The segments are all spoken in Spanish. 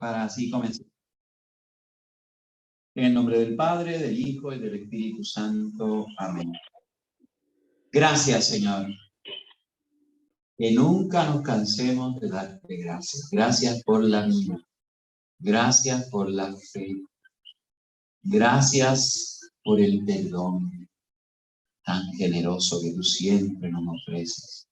para así comenzar. En el nombre del Padre, del Hijo y del Espíritu Santo. Amén. Gracias, Señor. Que nunca nos cansemos de darte gracias. Gracias por la vida. Gracias por la fe. Gracias por el perdón tan generoso que tú siempre nos ofreces.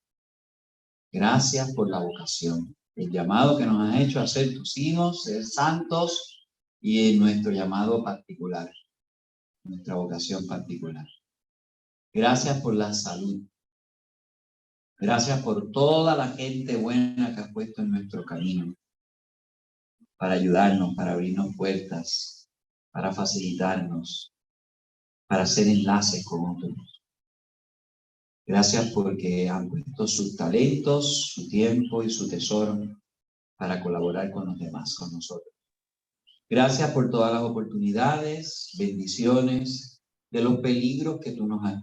Gracias por la vocación, el llamado que nos has hecho a ser tus hijos, ser santos y en nuestro llamado particular, nuestra vocación particular. Gracias por la salud. Gracias por toda la gente buena que has puesto en nuestro camino para ayudarnos, para abrirnos puertas, para facilitarnos, para hacer enlaces con otros. Gracias porque han puesto sus talentos, su tiempo y su tesoro para colaborar con los demás, con nosotros. Gracias por todas las oportunidades, bendiciones, de los peligros que tú nos has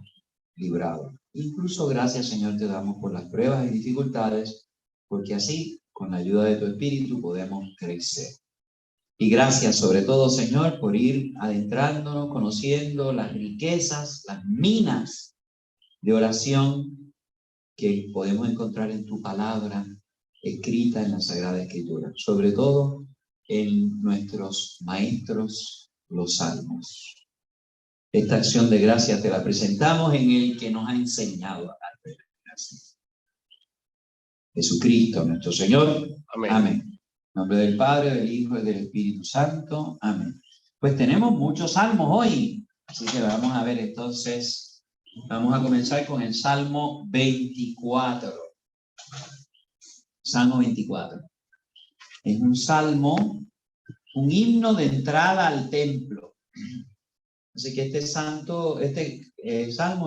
librado. Incluso gracias, Señor, te damos por las pruebas y dificultades, porque así, con la ayuda de tu Espíritu, podemos crecer. Y gracias sobre todo, Señor, por ir adentrándonos, conociendo las riquezas, las minas de oración que podemos encontrar en tu palabra escrita en la Sagrada Escritura, sobre todo en nuestros maestros, los salmos. Esta acción de gracias te la presentamos en el que nos ha enseñado a dar gracias. Jesucristo, nuestro Señor. Amén. Amén. En nombre del Padre, del Hijo y del Espíritu Santo. Amén. Pues tenemos muchos salmos hoy, así que vamos a ver entonces. Vamos a comenzar con el Salmo 24. Salmo 24. Es un salmo, un himno de entrada al templo. Así que este salmo es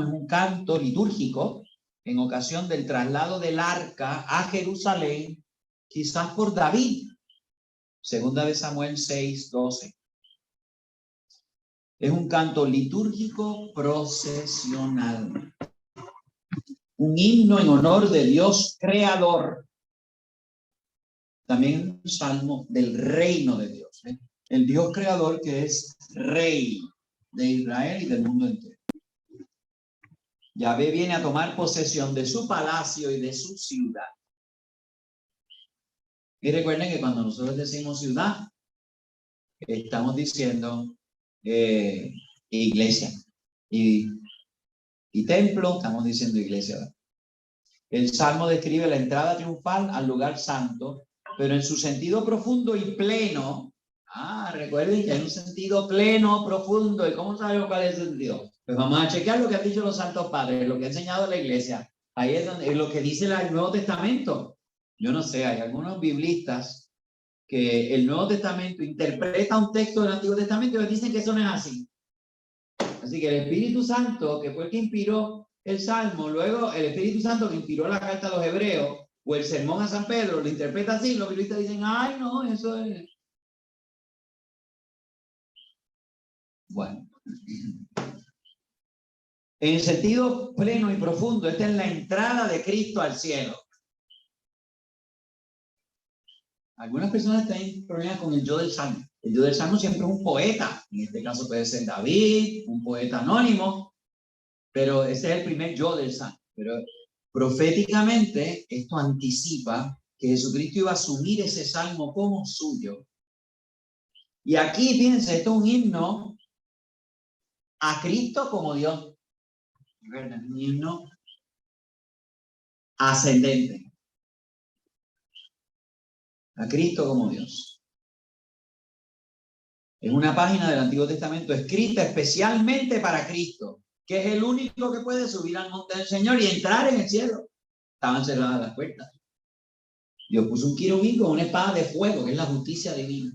un canto litúrgico en ocasión del traslado del arca a Jerusalén, quizás por David. Segunda de Samuel 6:12. Es un canto litúrgico procesional. Un himno en honor de Dios creador. También un salmo del reino de Dios. El Dios creador que es rey de Israel y del mundo entero. Yahvé viene a tomar posesión de su palacio y de su ciudad. Y recuerden que cuando nosotros decimos ciudad, estamos diciendo iglesia. Y templo, estamos diciendo iglesia. El Salmo describe la entrada triunfal al lugar santo, pero en su sentido profundo y pleno. Recuerden que hay un sentido pleno, profundo. ¿Y cómo sabemos cuál es el sentido? Pues vamos a chequear lo que han dicho los santos padres, lo que ha enseñado la iglesia. Ahí es donde, lo que dice el Nuevo Testamento. Yo no sé, hay algunos biblistas que el Nuevo Testamento interpreta un texto del Antiguo Testamento y les dicen que eso no es así. Así que el Espíritu Santo, que fue el que inspiró el Salmo, luego el Espíritu Santo que inspiró la carta a los Hebreos o el sermón a San Pedro, lo interpreta así, los biblistas dicen, ay no, eso es... Bueno, en el sentido pleno y profundo, esta es la entrada de Cristo al cielo. Algunas personas tienen problemas con el yo del Salmo. El yo del Salmo siempre es un poeta. En este caso puede ser David, un poeta anónimo, pero ese es el primer yo del Salmo. Pero proféticamente esto anticipa que Jesucristo iba a asumir ese Salmo como suyo. Y aquí, fíjense, esto es un himno a Cristo como Dios. Un himno ascendente. A Cristo como Dios. Es una página del Antiguo Testamento escrita especialmente para Cristo, que es el único que puede subir al monte del Señor y entrar en el cielo. Estaban cerradas las puertas. Dios puso un querubín con una espada de fuego, que es la justicia divina.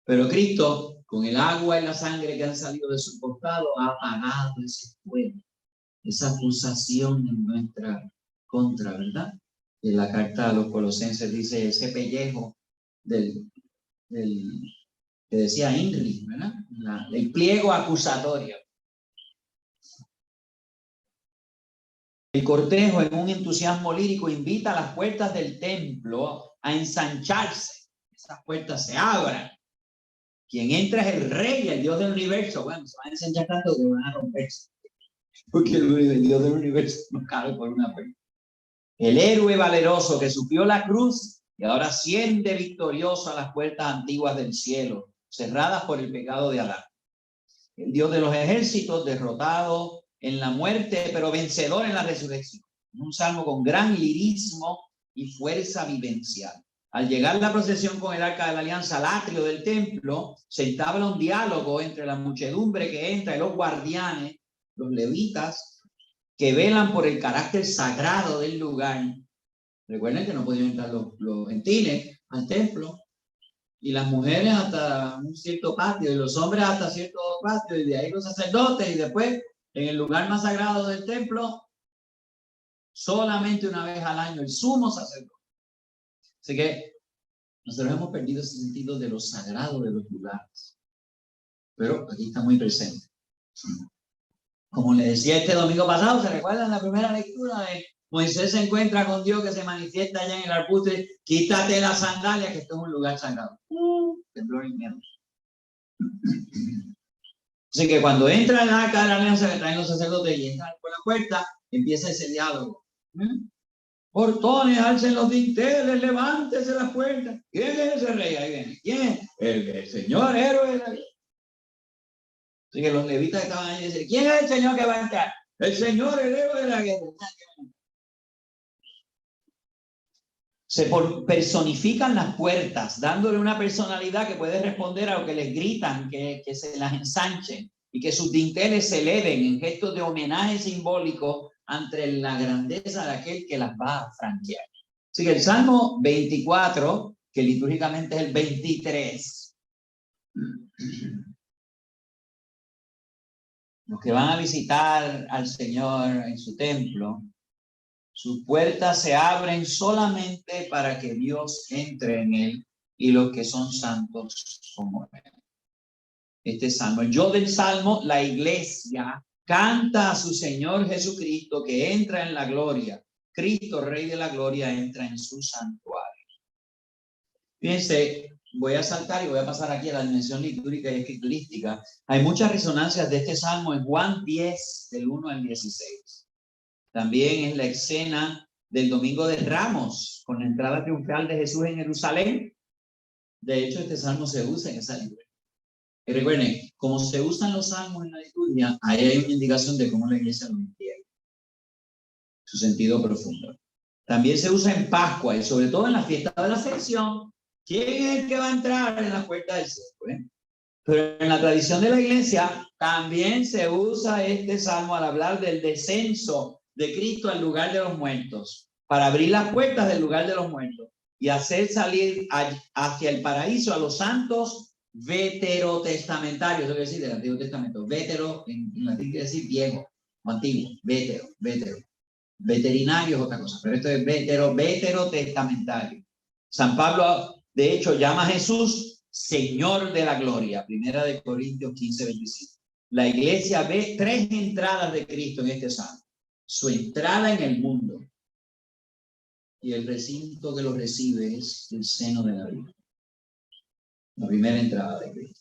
Pero Cristo, con el agua y la sangre que han salido de su costado, ha apagado ese fuego, esa acusación en nuestra contra, ¿verdad? En la carta a los Colosenses dice ese pellejo que decía INRI, ¿verdad? El pliego acusatorio. El cortejo, en un entusiasmo lírico, invita a las puertas del templo a ensancharse estas puertas se abran. Quien entra es el Rey, el Dios del universo. Bueno, se van a enseñar tanto que van a romperse. Porque el Dios del universo no cabe por una puerta. El héroe valeroso que sufrió la cruz y ahora asciende victorioso a las puertas antiguas del cielo, cerradas por el pecado de Adán. El Dios de los ejércitos, derrotado en la muerte, pero vencedor en la resurrección. Un salmo con gran lirismo y fuerza vivencial. Al llegar la procesión con el arca de la alianza al atrio del templo, se entabla un diálogo entre la muchedumbre que entra y los guardianes, los levitas, que velan por el carácter sagrado del lugar. Recuerden que no podían entrar los gentiles al templo, y las mujeres hasta un cierto patio, y los hombres hasta cierto patio, y de ahí los sacerdotes, y después en el lugar más sagrado del templo, solamente una vez al año, el sumo sacerdote. Así que nosotros hemos perdido ese sentido de lo sagrado de los lugares, pero aquí está muy presente. Como le decía este domingo pasado, ¿se recuerdan la primera lectura de Moisés se encuentra con Dios que se manifiesta allá en el arbusto? Quítate las sandalias, que esto es un lugar sagrado. Temblor y miedo. Así que cuando entra el arca de la alianza que traen los sacerdotes y entran por la puerta, empieza ese diálogo. Portones, alcen los dinteles, levántese las puertas. ¿Quién es ese rey? Ahí viene. ¿Quién? El señor héroe de la vida. Así que los levitas estaban ahí y decían, ¿quién es el señor que va a entrar? El señor héroe de la guerra. Se personifican las puertas, dándole una personalidad que puede responder a lo que les gritan, que se las ensanchen y que sus dinteles se eleven en gestos de homenaje simbólico ante la grandeza de aquel que las va a franquear. Así que el Salmo 24, que litúrgicamente es el 23, los que van a visitar al Señor en su templo, sus puertas se abren solamente para que Dios entre en él y los que son santos como él. Este salmo, el yo del salmo, la iglesia canta a su Señor Jesucristo que entra en la gloria. Cristo, Rey de la gloria, entra en su santuario. Fíjense, voy a saltar y voy a pasar aquí a la dimensión litúrgica y escriturística. Hay muchas resonancias de este salmo en Juan 10, del 1 al 16. También es la escena del Domingo de Ramos, con la entrada triunfal de Jesús en Jerusalén. De hecho, este salmo se usa en esa liturgia. Y recuerden, como se usan los salmos en la liturgia, ahí hay una indicación de cómo la iglesia lo entiende, su sentido profundo. También se usa en Pascua y sobre todo en la fiesta de la Ascensión. ¿Quién es el que va a entrar en la puerta del cielo? Pero en la tradición de la iglesia también se usa este salmo al hablar del descenso de Cristo al lugar de los muertos, para abrir las puertas del lugar de los muertos y hacer salir hacia el paraíso a los santos veterotestamentarios, eso quiere decir del Antiguo Testamento. Vetero en latín quiere decir viejo o antiguo, vetero. Veterinario es otra cosa, pero esto es veterotestamentario. San Pablo, de hecho, llama a Jesús Señor de la gloria, 1 Corintios 15, 25. La iglesia ve tres entradas de Cristo en este salmo. Su entrada en el mundo y el recinto que lo recibe es el seno de la vida. La primera entrada de Cristo.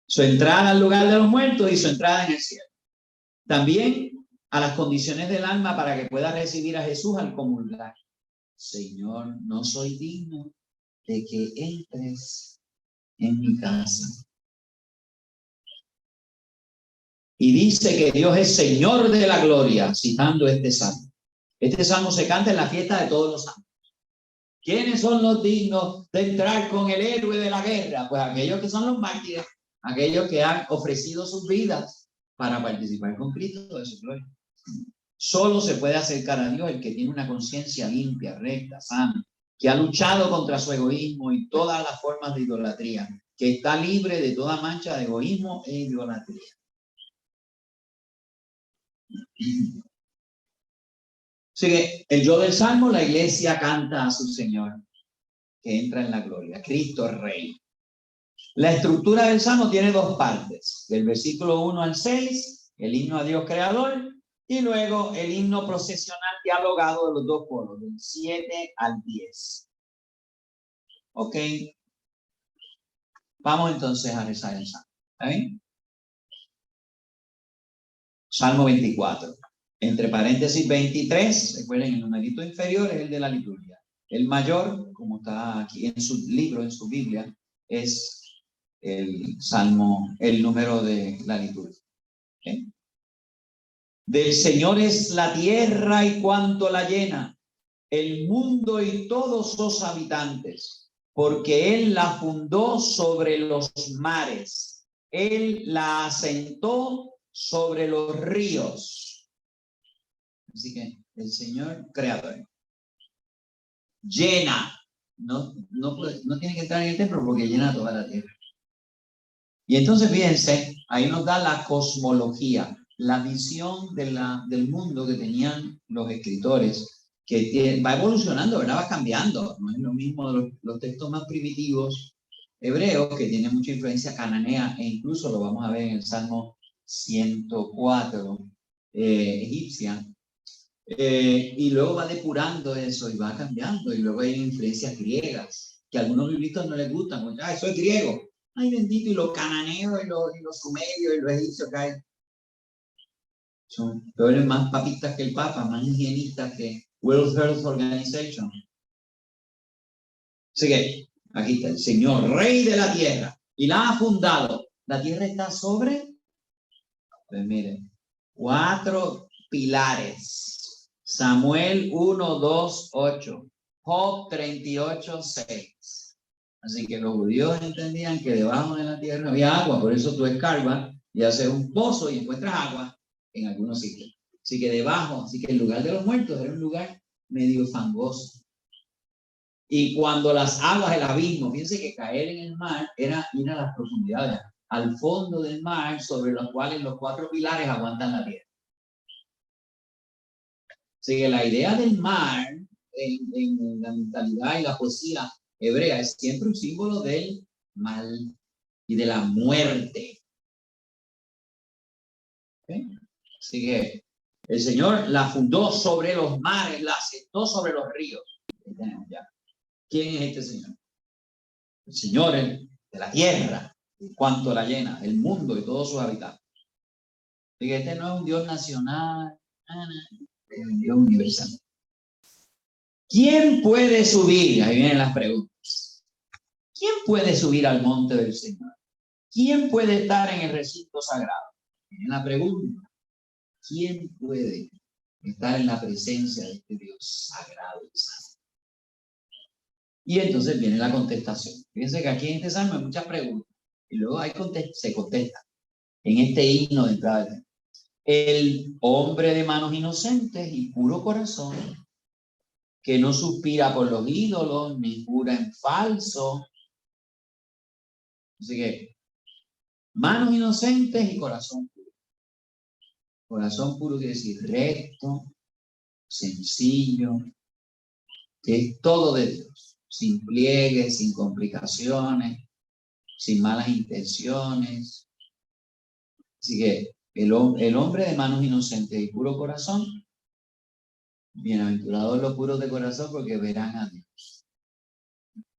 Su entrada al lugar de los muertos y su entrada en el cielo. También a las condiciones del alma para que pueda recibir a Jesús al comulgar. Señor, no soy digno de que entres en mi casa. Y dice que Dios es Señor de la gloria, citando este salmo. Este salmo se canta en la fiesta de todos los santos. ¿Quiénes son los dignos de entrar con el héroe de la guerra? Pues aquellos que son los mártires, aquellos que han ofrecido sus vidas para participar con Cristo de su gloria. Solo se puede acercar a Dios el que tiene una conciencia limpia, recta, sana, que ha luchado contra su egoísmo y todas las formas de idolatría, que está libre de toda mancha de egoísmo e idolatría. Así que el yo del salmo, la iglesia canta a su Señor, que entra en la gloria, Cristo Rey. La estructura del salmo tiene dos partes, del versículo 1 al 6, el himno a Dios creador, y luego el himno procesional dialogado de los dos coros, del 7 al 10. Ok. Vamos entonces a rezar el Salmo. ¿Está bien? Salmo 24. Entre paréntesis 23, recuerden, el numerito inferior es el de la liturgia. El mayor, como está aquí en su libro, en su Biblia, es el Salmo, el número de la liturgia. ¿Okay? Del Señor es la tierra y cuanto la llena, el mundo y todos sus habitantes, porque Él la fundó sobre los mares, Él la asentó sobre los ríos. Así que el Señor creador llena, no tiene que entrar en el templo porque llena toda la tierra. Y entonces fíjense, ahí nos da la cosmología, la visión del mundo que tenían los escritores, que va evolucionando, ¿verdad? Va cambiando. No es lo mismo los textos más primitivos hebreos, que tienen mucha influencia cananea, e incluso lo vamos a ver en el Salmo 104 egipcia. Y luego va depurando eso y va cambiando. Y luego hay influencias griegas, que a algunos biblistas no les gustan. Porque, eso es griego. Ay, bendito, y los cananeos y los sumerios y los egipcios caen. Son peores, más papistas que el Papa, más higienistas que World Health Organization. Así que aquí está el Señor, Rey de la tierra, y la ha fundado. La tierra está sobre, pues miren, 4 pilares. Samuel 1, 2, 8. Job 38, 6. Así que los judíos entendían que debajo de la tierra había agua, por eso tú escarbas y haces un pozo y encuentras agua en algunos sitios. Así que debajo, así que el lugar de los muertos era un lugar medio fangoso. Y cuando las aguas, el abismo, fíjense que caer en el mar era ir a las profundidades, al fondo del mar, sobre los cuales los 4 pilares aguantan la tierra. Así que la idea del mar en la mentalidad y la poesía hebrea es siempre un símbolo del mal y de la muerte. ¿Okay? Así que el Señor la fundó sobre los mares, la asentó sobre los ríos. Ya. ¿Quién es este Señor? El Señor de la tierra, cuanto la llena, el mundo y todos sus habitantes. Así que este no es un Dios nacional, es un Dios universal. ¿Quién puede subir? Ahí vienen las preguntas. ¿Quién puede subir al monte del Señor? ¿Quién puede estar en el recinto sagrado? Viene la pregunta. ¿Quién puede estar en la presencia de este Dios sagrado y santo? Y entonces viene la contestación. Fíjense que aquí en este salmo hay muchas preguntas. Y luego se contesta en este himno de entrada. El hombre de manos inocentes y puro corazón, que no suspira por los ídolos, ni jura en falso. Así que, manos inocentes y corazón puro. Corazón puro quiere decir recto, sencillo, que es todo de Dios, sin pliegues, sin complicaciones, sin malas intenciones. Así que el hombre de manos inocentes y puro corazón, bienaventurados los puros de corazón, porque verán a Dios,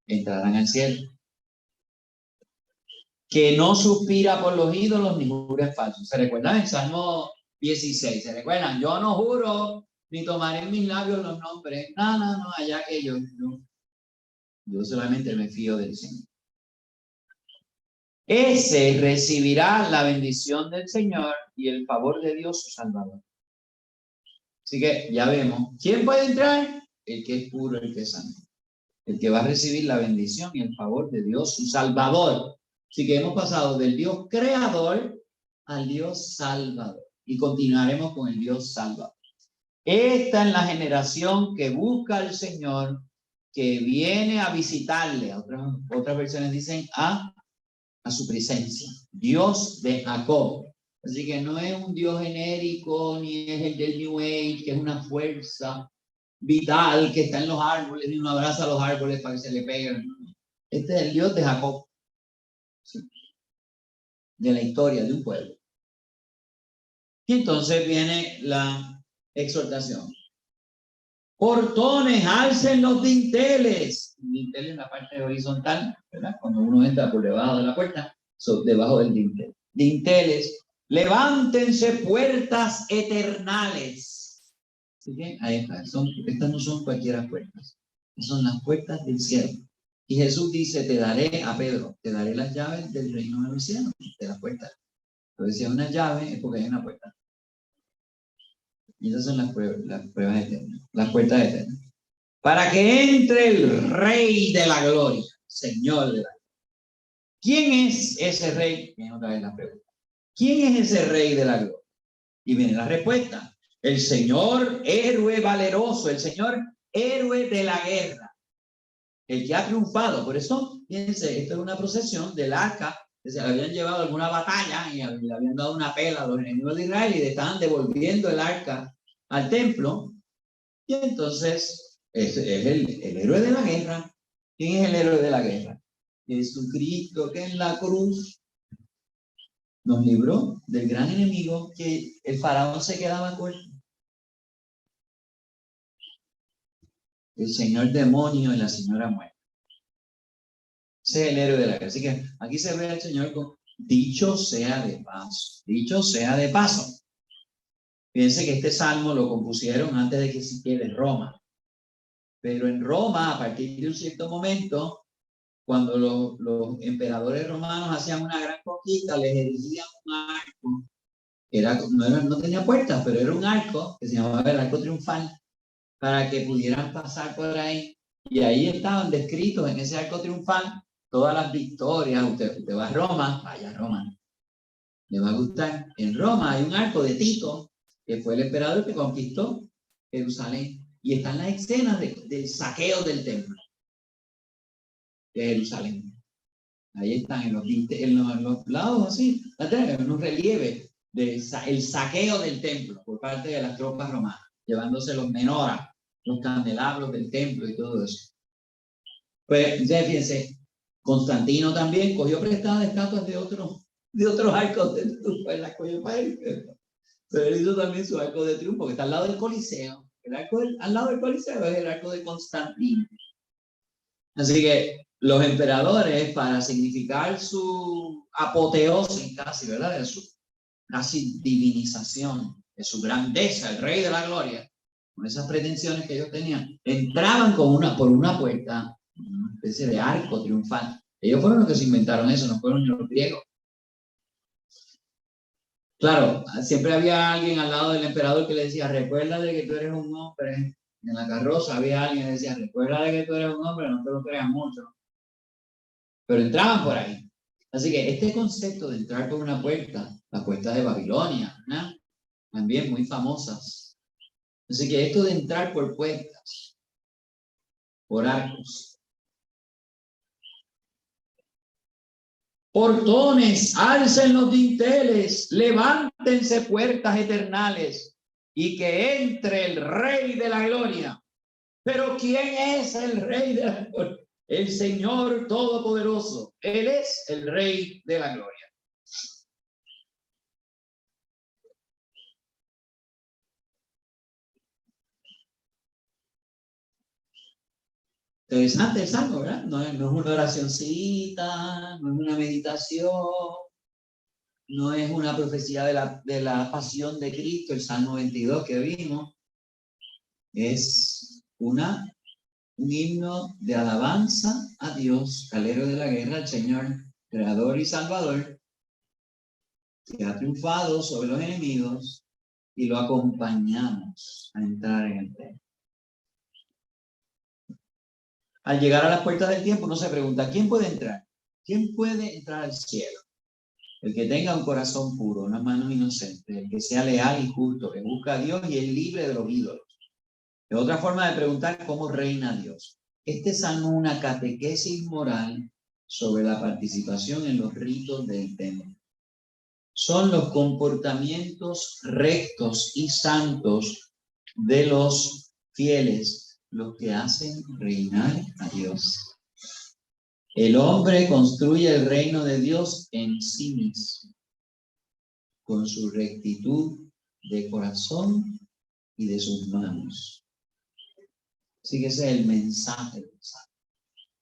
entrarán al cielo. Que no suspira por los ídolos ni jura falsos. ¿Se recuerdan el Salmo 16? ¿Se recuerdan? Yo no juro ni tomaré en mis labios los nombres. No, allá que yo solamente me fío del Señor. Ese recibirá la bendición del Señor y el favor de Dios su Salvador. Así que ya vemos, ¿quién puede entrar? El que es puro, el que es santo. El que va a recibir la bendición y el favor de Dios su Salvador. Así que hemos pasado del Dios creador al Dios salvador. Y continuaremos con el Dios salvador. Esta es la generación que busca al Señor, que viene a visitarle. Otras versiones dicen a su presencia. Dios de Jacob. Así que no es un Dios genérico, ni es el del New Age, que es una fuerza vital que está en los árboles y uno abraza a los árboles para que se le peguen. Este es el Dios de Jacob. ¿Sí? De la historia de un pueblo. Y entonces viene la exhortación. Portones, alcen los dinteles. Dintel en la parte horizontal, ¿verdad? Cuando uno entra por debajo de la puerta, debajo del dintel. Dinteles, levántense puertas eternales. ¿Sí? Ahí está. Estas no son cualquiera puertas. Son las puertas del cielo. Y Jesús dice, te daré a Pedro, te daré las llaves del reino de los cielos, de la puerta. Entonces, si hay una llave, es porque hay una puerta. Y esas son las pruebas eternas, las puertas eternas. Para que entre el Rey de la Gloria, Señor de la Gloria. ¿Quién es ese Rey? Viene otra vez la pregunta. ¿Quién es ese Rey de la Gloria? Y viene la respuesta. El Señor héroe valeroso, el Señor héroe de la guerra. El que ha triunfado. Por eso, fíjense, esto es una procesión del arca, que se le habían llevado a alguna batalla y le habían dado una pela a los enemigos de Israel y le estaban devolviendo el arca al templo. Y entonces, es el héroe de la guerra. ¿Quién es el héroe de la guerra? Jesucristo, que en la cruz nos libró del gran enemigo, que el faraón se quedaba corto. El señor demonio y la señora muerte. Ese es el héroe de la guerra. Así que aquí se ve al Señor con dicho sea de paso. Dicho sea de paso. Fíjense que este salmo lo compusieron antes de que existiera en Roma. Pero en Roma, a partir de un cierto momento, cuando los emperadores romanos hacían una gran conquista, les erigían un arco. No tenía puertas, pero era un arco que se llamaba el arco triunfal, para que pudieran pasar por ahí. Y ahí estaban descritos en ese arco triunfal todas las victorias. Usted va a Roma, vaya a Roma, le va a gustar. En Roma hay un arco de Tito, que fue el emperador que conquistó Jerusalén. Y están las escenas del saqueo del templo de Jerusalén. Ahí están en los lados así, en un relieve del saqueo del templo por parte de las tropas romanas, llevándose los menorá, los candelabros del templo y todo eso. Pues ya fíjense, Constantino también cogió prestadas estatuas de otros arcos de triunfo, las cogió para él. Pero él hizo también su arco de triunfo, que está al lado del Coliseo. Al lado del Coliseo es el arco de Constantino. Así que los emperadores, para significar su apoteosis casi, ¿verdad? De su casi divinización, de su grandeza, el Rey de la Gloria, con esas pretensiones que ellos tenían, entraban por una puerta, una especie de arco triunfal. Ellos fueron los que se inventaron eso, no fueron los griegos. Claro, siempre había alguien al lado del emperador que le decía, recuerda de que tú eres un hombre. En la carroza había alguien que decía, recuerda de que tú eres un hombre, no te lo creas mucho. Pero entraban por ahí. Así que este concepto de entrar por una puerta, las puertas de Babilonia, ¿no? También muy famosas. Así que esto de entrar por puertas, por arcos. Portones, alcen los dinteles, levántense puertas eternales y que entre el Rey de la Gloria. Pero ¿quién es el Rey de la Gloria? El Señor Todopoderoso. Él es el Rey de la Gloria. Interesante el salmo, ¿verdad? No es una oracioncita, no es una meditación, no es una profecía de la pasión de Cristo, el Salmo 22 que vimos. Es un himno de alabanza a Dios, calero de la guerra, al Señor, creador y salvador, que ha triunfado sobre los enemigos y lo acompañamos a entrar en el templo. Al llegar a las puertas del tiempo, uno se pregunta, ¿quién puede entrar? ¿Quién puede entrar al cielo? El que tenga un corazón puro, unas manos inocentes, el que sea leal y justo, que busca a Dios y es libre de los ídolos. Es otra forma de preguntar cómo reina Dios. Este salmo es una catequesis moral sobre la participación en los ritos del templo. Son los comportamientos rectos y santos de los fieles los que hacen reinar a Dios. El hombre construye el reino de Dios en sí mismo, con su rectitud de corazón y de sus manos. Así que ese es el mensaje del salmo.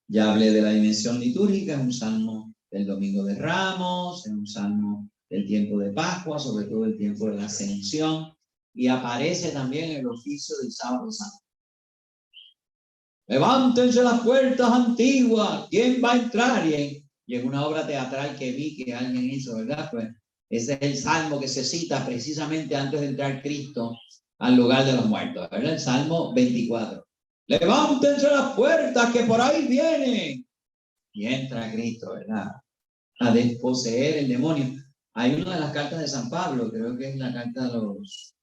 Ya hablé de la dimensión litúrgica, es un salmo del Domingo de Ramos, es un salmo del tiempo de Pascua, sobre todo el tiempo de la Ascensión, y aparece también el oficio del Sábado Santo. Levántense las puertas antiguas, ¿quién va a entrar? Y en una obra teatral que vi que alguien hizo, ¿verdad? Pues ese es el salmo que se cita precisamente antes de entrar Cristo al lugar de los muertos, ¿verdad? El Salmo 24. Levántense las puertas que por ahí vienen. Y entra Cristo, ¿verdad? A desposeer el demonio. Hay una de las cartas de San Pablo, creo que es la carta de los...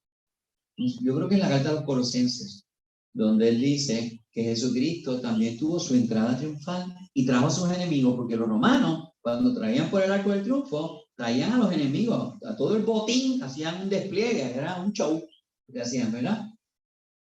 Yo creo que es la carta de los Colosenses, donde él dice que Jesucristo también tuvo su entrada triunfal y trajo a sus enemigos, porque los romanos, cuando traían por el arco del triunfo, traían a los enemigos, a todo el botín, hacían un despliegue, era un show que hacían, ¿verdad?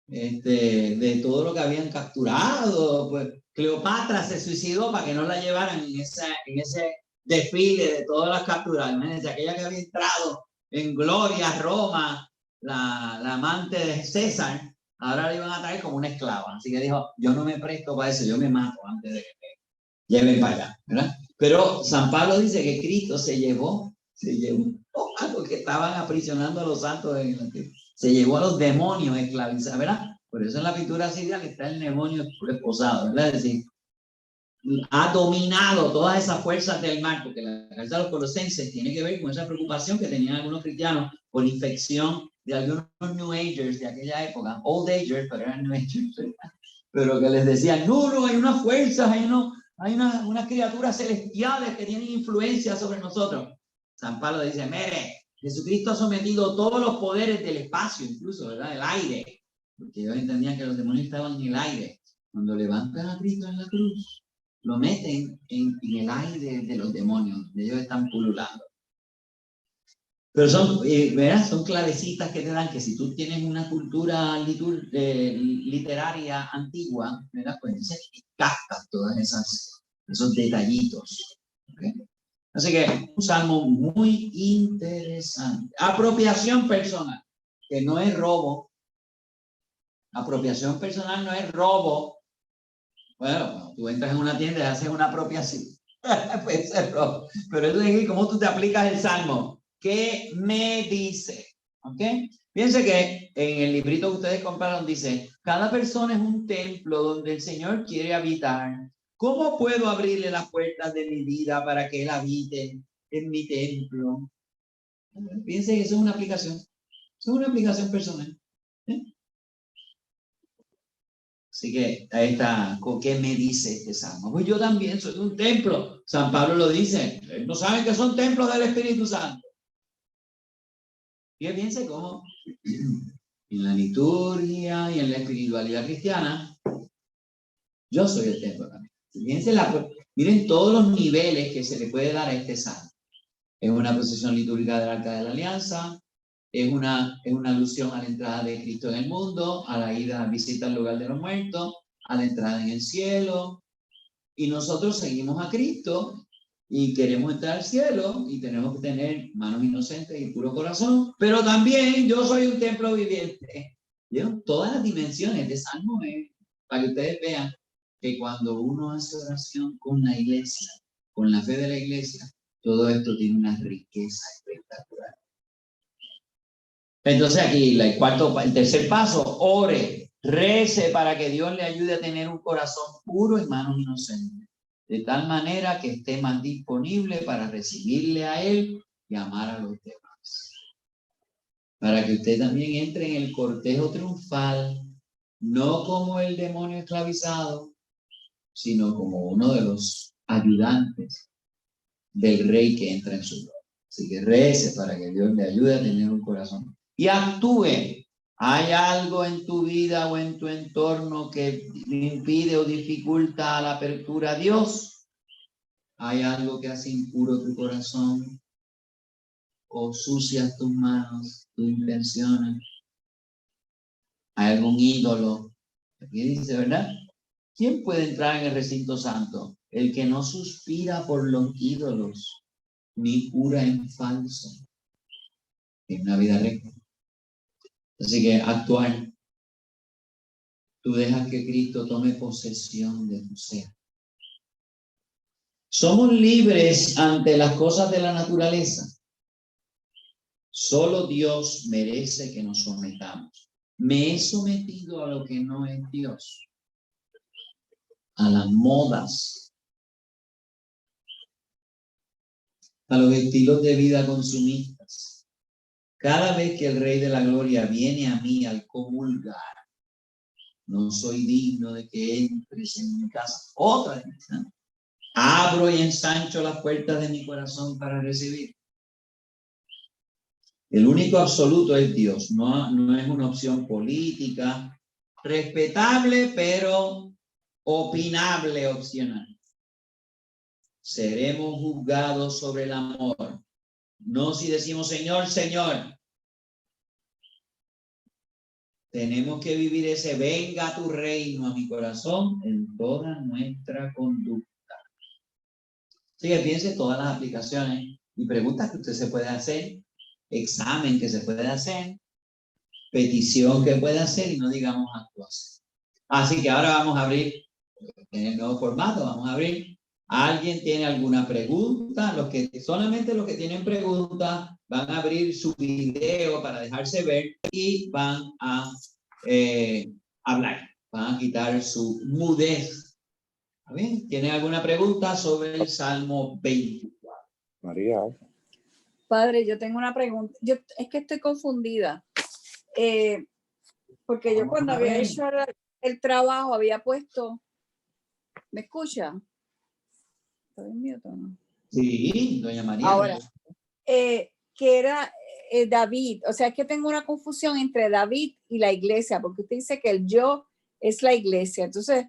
De todo lo que habían capturado, pues Cleopatra se suicidó para que no la llevaran en ese desfile de todas las capturas. Imagínense, aquella que había entrado en gloria a Roma, la amante de César, ahora la iban a traer como una esclava. Así que dijo, yo no me presto para eso, yo me mato antes de que me lleven para allá, ¿verdad? Pero San Pablo dice que Cristo se llevó a los que estaban aprisionando a los santos en el antiguo. Se llevó a los demonios esclavizados, ¿verdad? Por eso en la pintura siria que está el demonio esposado, ¿verdad? Es decir, ha dominado todas esas fuerzas del mal, porque la carta de los Colosenses tiene que ver con esa preocupación que tenían algunos cristianos por infección de algunos New Agers de aquella época, Old Agers, pero eran New Agers, ¿verdad? Pero que les decían, no, hay unas fuerzas, hay unas criaturas celestiales que tienen influencia sobre nosotros. San Pablo dice, mire, Jesucristo ha sometido todos los poderes del espacio, incluso, ¿verdad? El aire, porque ellos entendían que los demonios estaban en el aire. Cuando levantan a Cristo en la cruz, lo meten en el aire de los demonios, ellos están pululando. Pero son clavecitas que te dan que si tú tienes una cultura literaria antigua, ¿verdad? Pues captas todas esos detallitos. ¿Okay? Así que un salmo muy interesante. Apropiación personal, que no es robo. Apropiación personal no es robo. Bueno, cuando tú entras en una tienda y haces una apropiación, puede ser robo. Pero eso es cómo tú te aplicas el salmo. ¿Qué me dice? ¿Ok? Fíjense que en el librito que ustedes compraron dice, cada persona es un templo donde el Señor quiere habitar. ¿Cómo puedo abrirle las puertas de mi vida para que Él habite en mi templo? Fíjense que eso es una aplicación. Eso es una aplicación personal. ¿Eh? Así que ahí está, ¿qué me dice este salmo? Pues yo también soy un templo. San Pablo lo dice. ¿No saben que son templos del Espíritu Santo? Fíjense cómo en la liturgia y en la espiritualidad cristiana, yo soy el templo también. Fíjense miren todos los niveles que se le puede dar a este salmo. Es una procesión litúrgica del Arca de la Alianza, es una alusión a la entrada de Cristo en el mundo, a la ida a visita al lugar de los muertos, a la entrada en el cielo. Y nosotros seguimos a Cristo y queremos entrar al cielo y tenemos que tener manos inocentes y puro corazón, pero también yo soy un templo viviente. ¿Vieron? Todas las dimensiones de Salmo para que ustedes vean que cuando uno hace oración con la iglesia, con la fe de la iglesia, todo esto tiene una riqueza espectacular. Entonces aquí el tercer paso, ore, rece para que Dios le ayude a tener un corazón puro y manos inocentes, de tal manera que esté más disponible para recibirle a Él y amar a los demás. Para que usted también entre en el cortejo triunfal, no como el demonio esclavizado, sino como uno de los ayudantes del rey que entra en su gloria. Así que rece para que Dios le ayude a tener un corazón y actúe. ¿Hay algo en tu vida o en tu entorno que impide o dificulta la apertura a Dios? ¿Hay algo que hace impuro tu corazón o sucias tus manos, tus intenciones? ¿Hay algún ídolo? Aquí dice, ¿verdad? ¿Quién puede entrar en el recinto santo? El que no suspira por los ídolos, ni jura en falso. En una vida recta. Así que actuar. tú dejas que Cristo tome posesión de tu ser. Somos libres ante las cosas de la naturaleza. Solo Dios merece que nos sometamos. Me he sometido a lo que no es Dios, a las modas, a los estilos de vida consumistas. Cada vez que el Rey de la Gloria viene a mí al comulgar, no soy digno de que entres en mi casa. Otra vez, ¿no? Abro y ensancho las puertas de mi corazón para recibir. El único absoluto es Dios, no es una opción política, respetable, pero opinable, opcional. Seremos juzgados sobre el amor, no si decimos Señor, Señor. Tenemos que vivir ese venga tu reino a mi corazón en toda nuestra conducta. Así que piense todas las aplicaciones y preguntas que usted se puede hacer, examen que se puede hacer, petición que puede hacer y no digamos actuación. Así que ahora vamos a abrir, en el nuevo formato, vamos a abrir. ¿Alguien tiene alguna pregunta? Solamente los que tienen preguntas van a abrir su video para dejarse ver y van a hablar. Van a quitar su mudez. ¿Bien? ¿Tienen alguna pregunta sobre el Salmo 24? María. Padre, yo tengo una pregunta. Es que estoy confundida. Porque yo cuando había hecho el trabajo había puesto... ¿Me escucha? ¿Estoy en mute o no? Sí, doña María. Ahora, que era David. O sea, es que tengo una confusión entre David y la iglesia, porque usted dice que el yo es la iglesia. Entonces,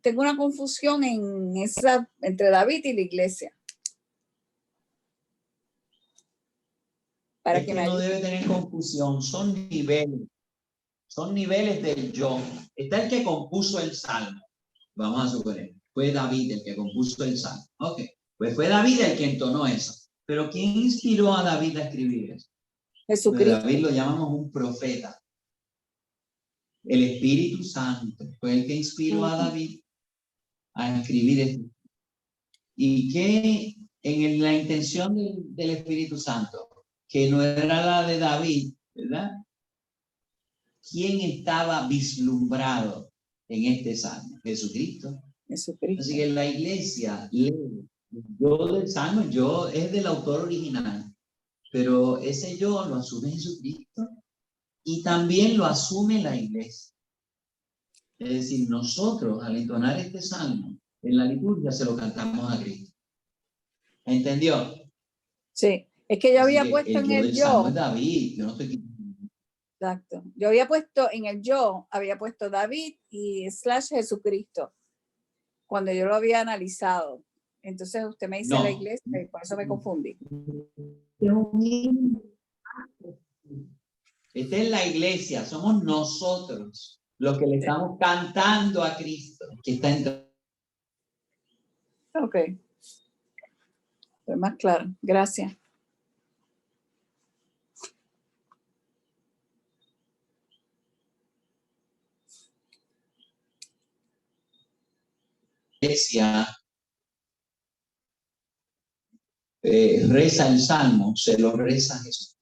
tengo una confusión entre David y la iglesia. Para es que no debe tener confusión, son niveles del yo. Está el que compuso el Salmo, vamos a suponer, fue David el que compuso el Salmo. Ok, pues fue David el que entonó eso. Pero ¿quién inspiró a David a escribir eso? Jesucristo. Pues David lo llamamos un profeta. El Espíritu Santo fue el que inspiró a David a escribir esto. ¿Y qué en la intención del Espíritu Santo? Que no era la de David, ¿verdad? ¿Quién estaba vislumbrado en este salmo? Jesucristo. Así que la iglesia lee yo del salmo, yo es del autor original, pero ese yo lo asume Jesucristo y también lo asume la iglesia. Es decir, nosotros al entonar este salmo en la liturgia se lo cantamos a Cristo. ¿Entendió? Sí, es que yo Así había puesto en el yo. Salmo es David, yo no estoy... Exacto. Yo había puesto en el yo, había puesto David y / Jesucristo, cuando yo lo había analizado. Entonces usted me dice la iglesia y por eso me confundí. Esta es la iglesia, somos nosotros los que le estamos cantando a Cristo, que está en... Ok. Estoy más claro. Gracias. Iglesia reza el salmo, se lo reza Jesús.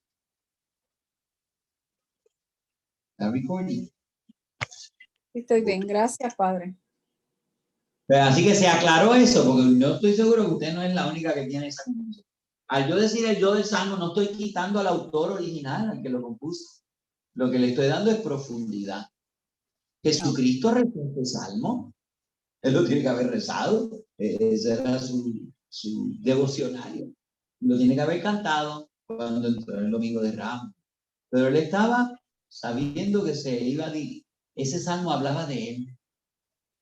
¿Está recording? Estoy bien, gracias, Padre. Pero así que se aclaró eso, porque no estoy seguro que usted no es la única que tiene esa confusión. Al yo decir el yo del salmo, no estoy quitando al autor original, al que lo compuso. Lo que le estoy dando es profundidad. Jesucristo rezó este salmo. Él lo tiene que haber rezado. Ese era su devocionario. Lo tiene que haber cantado cuando entró el domingo de Ramos. Pero él estaba sabiendo que se iba a ir. Ese salmo hablaba de él.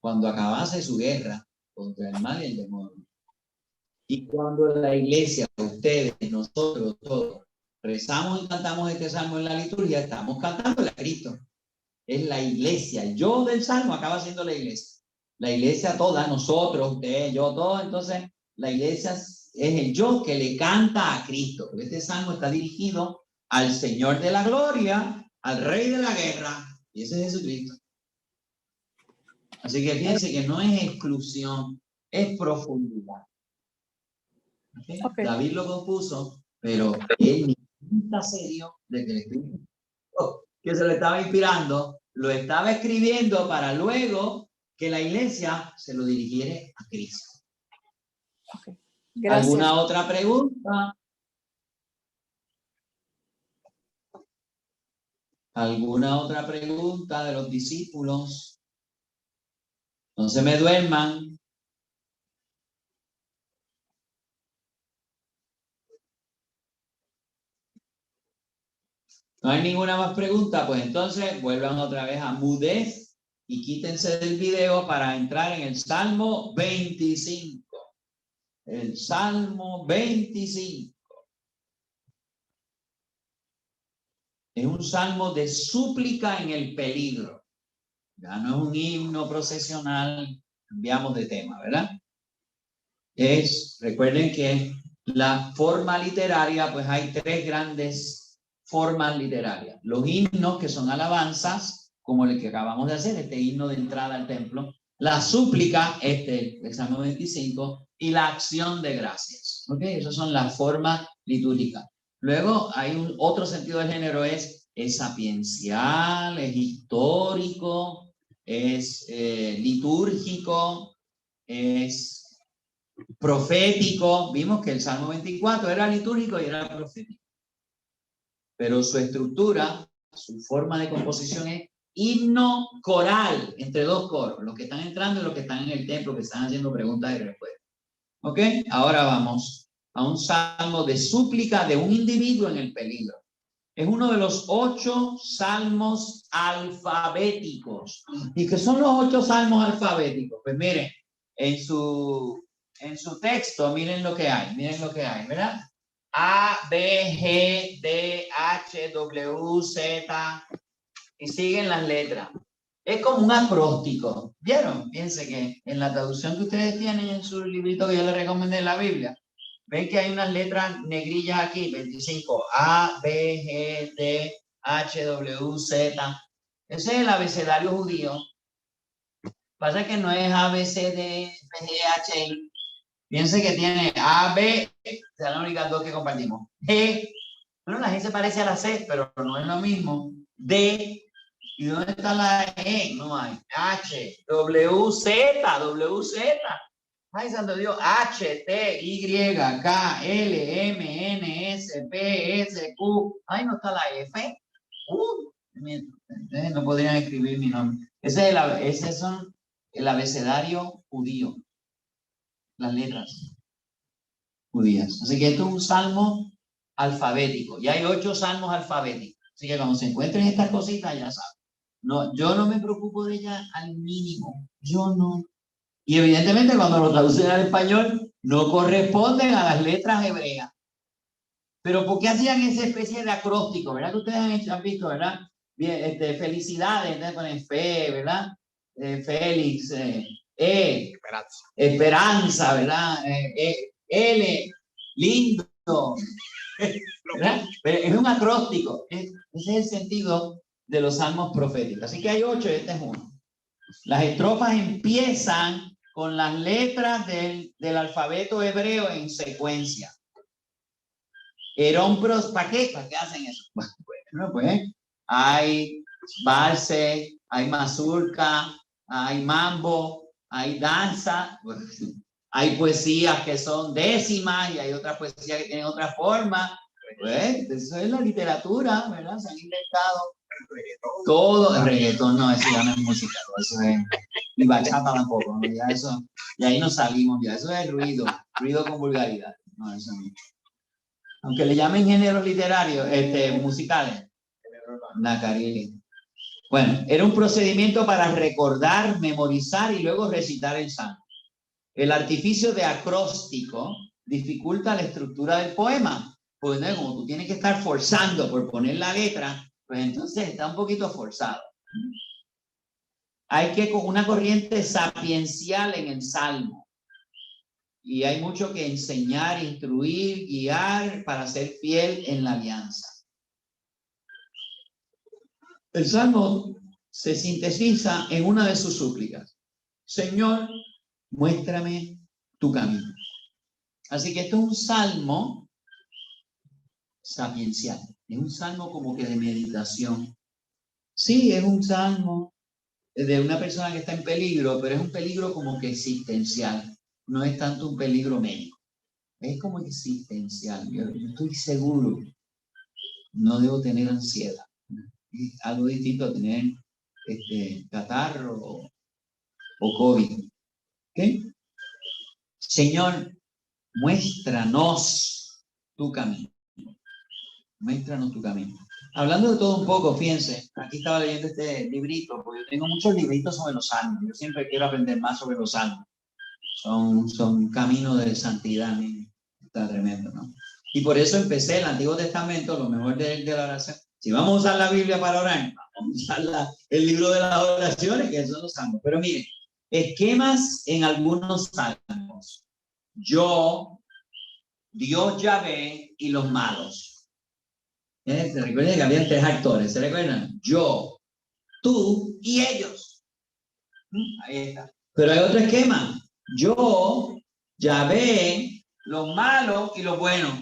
Cuando acabase su guerra contra el mal y el demonio. Y cuando la iglesia, ustedes, nosotros, todos, rezamos y cantamos este salmo en la liturgia, estamos cantando a Cristo. Es la iglesia. El yo del salmo acaba siendo la iglesia. La iglesia toda, nosotros, usted, yo, todos. Entonces, la iglesia es el yo que le canta a Cristo. Porque este salmo está dirigido al Señor de la gloria, al Rey de la guerra. Y ese es Jesucristo. Así que fíjense que no es exclusión, es profundidad. ¿Okay? Okay. David lo compuso, pero él ni cuenta se dio de que el Espíritu que se le estaba inspirando, lo estaba escribiendo para luego que la iglesia se lo dirigiera a Cristo. Okay. Gracias. ¿Alguna otra pregunta? ¿Alguna otra pregunta de los discípulos? No se me duerman. ¿No hay ninguna más pregunta? Pues entonces vuelvan otra vez a mudez y quítense del video para entrar en el Salmo 25. El Salmo 25. Es un salmo de súplica en el peligro. Ya no es un himno procesional, cambiamos de tema, ¿verdad? Recuerden que la forma literaria, pues hay tres grandes formas literarias. Los himnos, que son alabanzas, como el que acabamos de hacer, este himno de entrada al templo. La súplica, el Salmo 25, y la acción de gracias. ¿Ok? Esas son las formas litúrgicas. Luego hay otro sentido del género, es sapiencial, es histórico, es litúrgico, es profético. Vimos que el Salmo 24 era litúrgico y era profético. Pero su estructura, su forma de composición es himno coral, entre dos coros, los que están entrando y los que están en el templo, que están haciendo preguntas y respuestas. ¿Ok? Ahora vamos a un salmo de súplica de un individuo en el peligro. Es uno de los 8 salmos alfabéticos. ¿Y qué son los 8 salmos alfabéticos? Pues miren, en su texto, miren lo que hay, ¿verdad? A, B, G, D, H, W, Z, y siguen las letras. Es como un acróstico. ¿Vieron? Fíjense que en la traducción que ustedes tienen en su librito que yo les recomendé en la Biblia, ven que hay unas letras negrillas aquí, 25, A, B, G, D, H, W, Z. Ese es el abecedario judío. Pasa que no es A, B, C, D, F, G, H, I. Piense que tiene A, B, son las únicas dos que compartimos. G, bueno, la G se parece a la C, pero no es lo mismo. D, ¿y dónde está la E? No hay. H, W, Z, W, Z. Ay, santo Dios, H, T, Y, K, L, M, N, S, P, S, Q. Ay, no está la F. No podrían escribir mi nombre. Ese son el abecedario judío. Las letras judías. Así que esto es un salmo alfabético. Y hay 8 salmos alfabéticos. Así que cuando se encuentren estas cositas, ya saben. No, yo no me preocupo de ellas al mínimo. Yo no. Y evidentemente cuando lo traducen al español, no corresponden a las letras hebreas. Pero ¿por qué hacían esa especie de acróstico? ¿Verdad que ustedes han visto, verdad? Bien, felicidades, entonces ponen fe, ¿verdad? Félix, esperanza, ¿verdad? L, lindo, ¿verdad? Pero es un acróstico. Ese es el sentido de los salmos proféticos. Así que hay 8 y este es uno. Las estrofas empiezan con las letras del alfabeto hebreo en secuencia. ¿Para qué? ¿Para qué hacen eso? Bueno, pues hay valse, hay mazurca, hay mambo, hay danza, hay poesías que son décimas y hay otras poesías que tienen otra forma. Pues eso es la literatura, ¿verdad? Se han inventado todo. El reggaetón no, eso ya no es música, eso es, y bachata tampoco, ¿no? Ya eso, y ahí nos salimos, ya eso es ruido con vulgaridad, no, eso no. Aunque le llamen géneros literarios, musicales, Nacarili. Bueno, era un procedimiento para recordar, memorizar y luego recitar el salmo. El artificio de acróstico dificulta la estructura del poema, pues ¿no? Como tú tienes que estar forzando por poner la letra, pues entonces está un poquito forzado. Hay que una corriente sapiencial en el salmo. Y hay mucho que enseñar, instruir, guiar para ser fiel en la alianza. El salmo se sintetiza en una de sus súplicas. Señor, muéstrame tu camino. Así que esto es un salmo sapiencial. Es un salmo como que de meditación. Sí, es un salmo de una persona que está en peligro, pero es un peligro como que existencial. No es tanto un peligro médico. Es como existencial. Yo estoy seguro. No debo tener ansiedad. Es algo distinto a tener catarro o COVID. ¿Okay? Señor, muéstranos tu camino. Muéstranos tu camino. Hablando de todo un poco, fíjense, aquí estaba leyendo este librito, porque yo tengo muchos libritos sobre los salmos. Yo siempre quiero aprender más sobre los salmos. Son caminos de santidad, está tremendo, ¿no? Y por eso empecé el Antiguo Testamento, lo mejor de la oración. Si vamos a usar la Biblia para orar, vamos a usar el libro de las oraciones, que son los salmos. Pero miren, esquemas en algunos salmos. Yo, Dios, Yahvé y los malos. ¿Se recuerdan que había 3 actores? ¿Se recuerdan? Yo, tú y ellos. Ahí está. Pero hay otro esquema. Yo, Yahvé, los malos y los buenos.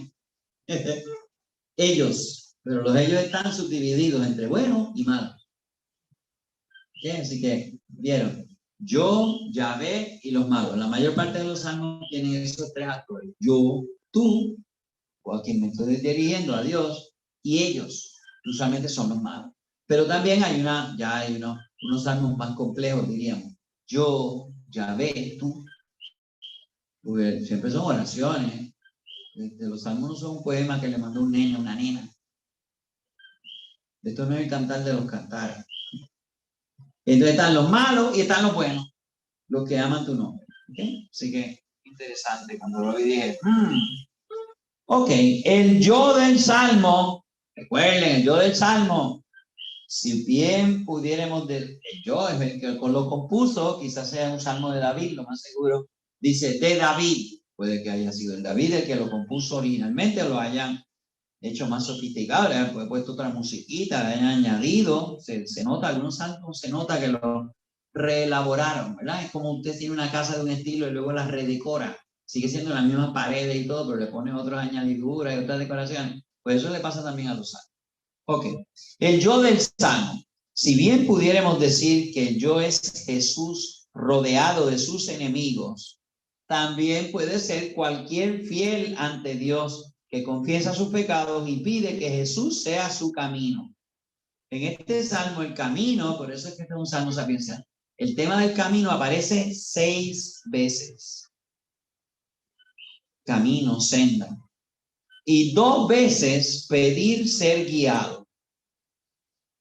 Ellos. Pero los ellos están subdivididos entre buenos y malos. ¿Sí? Así que, ¿vieron? Yo, Yahvé y los malos. La mayor parte de los salmos tienen esos 3 actores. Yo, tú, o a quien me estoy dirigiendo, a Dios, y ellos. Usualmente son los malos. Pero también hay unos salmos más complejos, diríamos. Yo, Yahvé, tú. Porque siempre son oraciones. Los salmos no son un poema que le mandó un niño a una nena. Esto no es el cantar de los cantares. Entonces están los malos y están los buenos, los que aman tu nombre. ¿Okay? Así que interesante. Cuando lo vi dije, ok, el yo del salmo, recuerden, el yo del salmo, si bien pudiéramos, el yo es el que lo compuso, quizás sea un salmo de David, lo más seguro, dice de David, puede que haya sido el David el que lo compuso originalmente o lo hayan hecho más sofisticado, le han puesto otra musiquita, le han añadido, se nota, algunos salmos se nota que lo reelaboraron, ¿verdad? Es como usted tiene una casa de un estilo y luego la redecora, sigue siendo la misma pared y todo, pero le pone otras añadiduras y otras decoraciones, pues eso le pasa también a los salmos. Ok, el yo del salmo, si bien pudiéramos decir que el yo es Jesús rodeado de sus enemigos, también puede ser cualquier fiel ante Dios que confiesa sus pecados y pide que Jesús sea su camino. En este salmo, el camino, por eso es que este es un salmo sapiencial, el tema del camino aparece 6 veces. Camino, senda. Y 2 veces pedir ser guiado.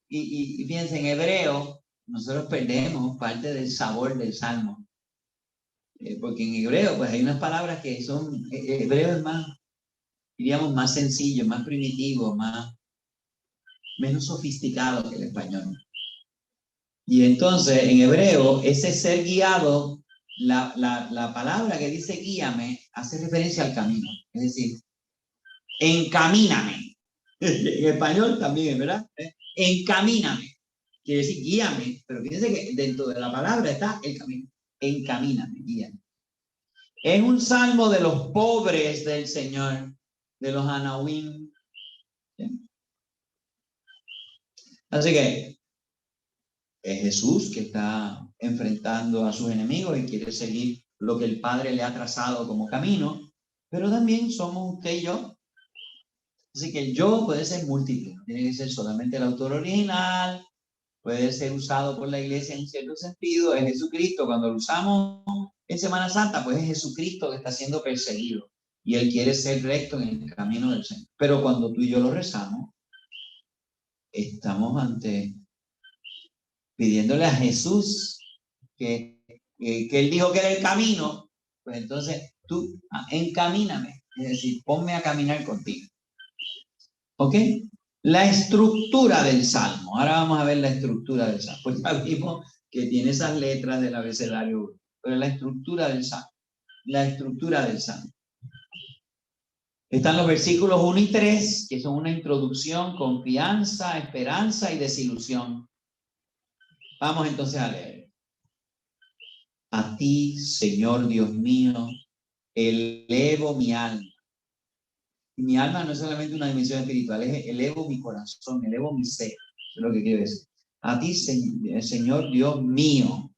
Y fíjense, en hebreo, nosotros perdemos parte del sabor del salmo. Porque en hebreo, pues hay unas palabras que son, hebreo es más, diríamos, más sencillo, más primitivo, menos sofisticado que el español. Y entonces, en hebreo, ese ser guiado, la palabra que dice guíame, hace referencia al camino. Es decir, encamíname. En español también, ¿verdad? Encamíname. Quiere decir guíame, pero fíjense que dentro de la palabra está el camino. Encamíname, guíame. Es un salmo de los pobres del Señor, de los Anahuim. ¿Sí? Así que es Jesús que está enfrentando a sus enemigos y quiere seguir lo que el Padre le ha trazado como camino, pero también somos usted y yo. Así que el yo puede ser múltiple, no tiene que ser solamente el autor original, puede ser usado por la iglesia en cierto sentido, es Jesucristo. Cuando lo usamos en Semana Santa, pues es Jesucristo que está siendo perseguido y él quiere ser recto en el camino del Señor. Pero cuando tú y yo lo rezamos, estamos pidiéndole a Jesús que él dijo que era el camino, pues entonces tú encamíname, es decir, ponme a caminar contigo. ¿Ok? La estructura del salmo. Ahora vamos a ver la estructura del salmo. Pues ya vimos que tiene esas letras del abecedario, pero la estructura del salmo. La estructura del salmo. Están los versículos 1 y 3, que son una introducción, confianza, esperanza y desilusión. Vamos entonces a leer. A ti, Señor Dios mío, elevo mi alma. Y mi alma no es solamente una dimensión espiritual, es elevo mi corazón, elevo mi ser. Eso es lo que quiero decir. A ti, Señor Dios mío.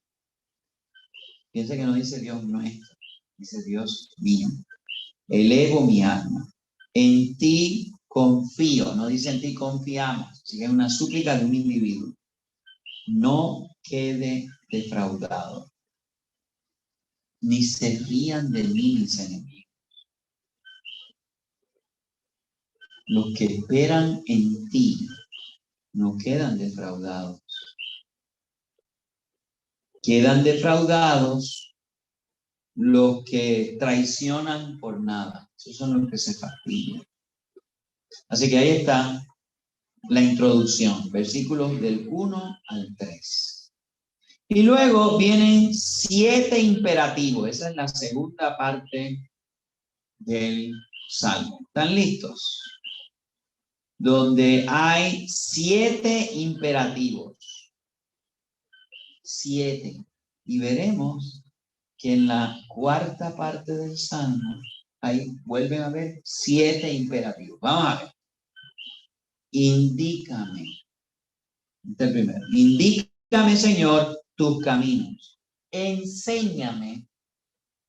Piensa que no dice Dios nuestro, dice Dios mío. Elevo mi alma. En ti confío, no dice en ti confiamos. Así que es una súplica de un individuo. No quede defraudado, ni se rían de mí mis enemigos. Los que esperan en ti no quedan defraudados. Quedan defraudados los que traicionan por nada. Esos son los que se fastidian. Así que ahí está la introducción, versículos del 1 al 3. Y luego vienen 7 imperativos. Esa es la segunda parte del Salmo. ¿Están listos? Donde hay 7 imperativos. 7. Y veremos que en la cuarta parte del Salmo ahí vuelven a haber 7 imperativos. Vamos a ver. Indícame. Este es el primero. Indícame, Señor, tus caminos. Enséñame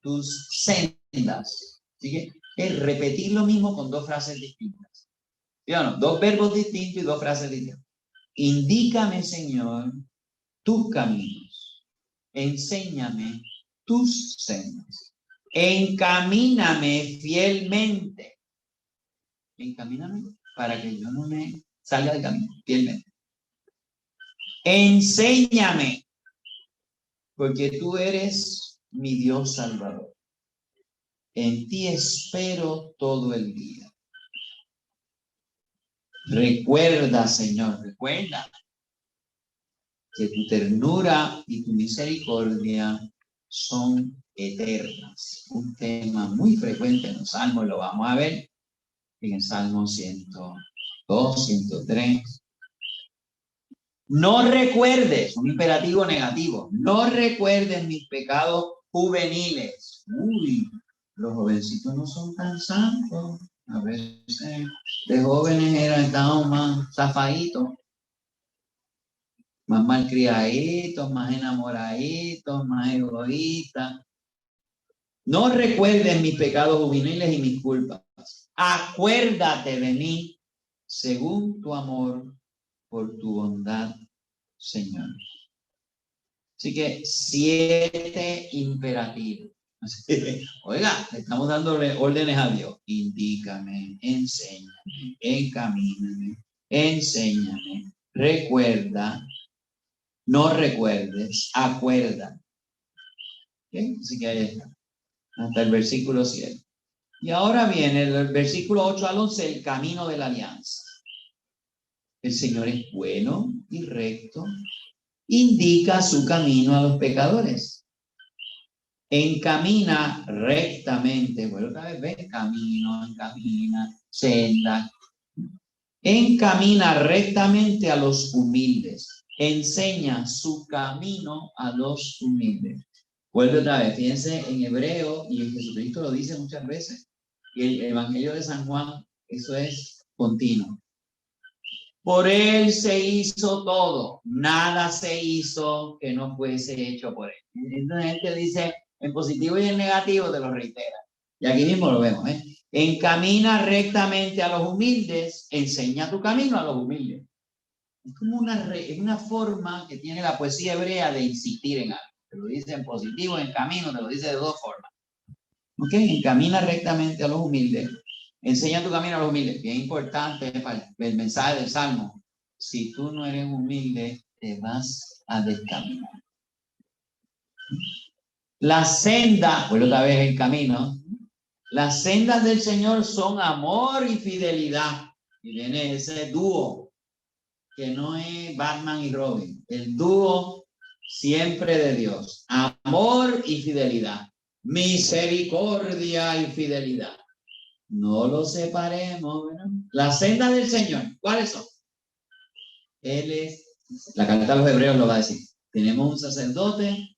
tus sendas. Así que es repetir lo mismo con 2 frases distintas. ¿Sí o no? 2 verbos distintos y 2 frases distintas. Indícame, Señor, tus caminos. Enséñame tus sendas. Encamíname fielmente. Encamíname para que yo no me salga del camino, fielmente. Enséñame, porque tú eres mi Dios Salvador. En ti espero todo el día. Recuerda, Señor, recuerda que tu ternura y tu misericordia son eternas. Un tema muy frecuente en los salmos, lo vamos a ver en el Salmo 102, 103. No recuerdes, un imperativo negativo, no recuerdes mis pecados juveniles. Uy, los jovencitos no son tan santos. A veces de jóvenes estaban más zafaditos, más malcriaditos, más enamoraditos, más egoístas. No recuerdes mis pecados juveniles y mis culpas. Acuérdate de mí según tu amor por tu bondad, Señor. Así que 7 imperativos. Oiga, estamos dándole órdenes a Dios. Indícame, enséñame, encamíname, enséñame, recuerda, no recuerdes, acuerda. ¿Okay? Así que ahí está, hasta el versículo 7. Y ahora viene el versículo 8 al 11, el camino de la alianza. El Señor es bueno y recto, indica su camino a los pecadores. Encamina rectamente, bueno, otra vez ves, camino, encamina, senda. Encamina rectamente a los humildes. Enseña su camino a los humildes. Vuelve otra vez, fíjense en hebreo, y en Jesucristo lo dice muchas veces. Y el Evangelio de San Juan, eso es continuo. Por él se hizo todo, nada se hizo que no fuese hecho por él. Entonces él te dice en positivo y en negativo, te lo reitera. Y aquí mismo lo vemos. Encamina rectamente a los humildes, enseña tu camino a los humildes. Es como una forma que tiene la poesía hebrea de insistir en algo. Te lo dice en positivo, en camino, te lo dice de 2 formas. ¿Ok? Encamina rectamente a los humildes. Enseña tu camino a los humildes. Bien importante para el mensaje del Salmo. Si tú no eres humilde, te vas a descaminar. La senda, pues otra vez el camino. Las sendas del Señor son amor y fidelidad. Y viene ese dúo, que no es Batman y Robin. El dúo siempre de Dios. Amor y fidelidad. Misericordia y fidelidad. No lo separemos, ¿verdad? Las sendas del Señor, ¿cuáles son? Él es, la carta a los hebreos lo va a decir. Tenemos un sacerdote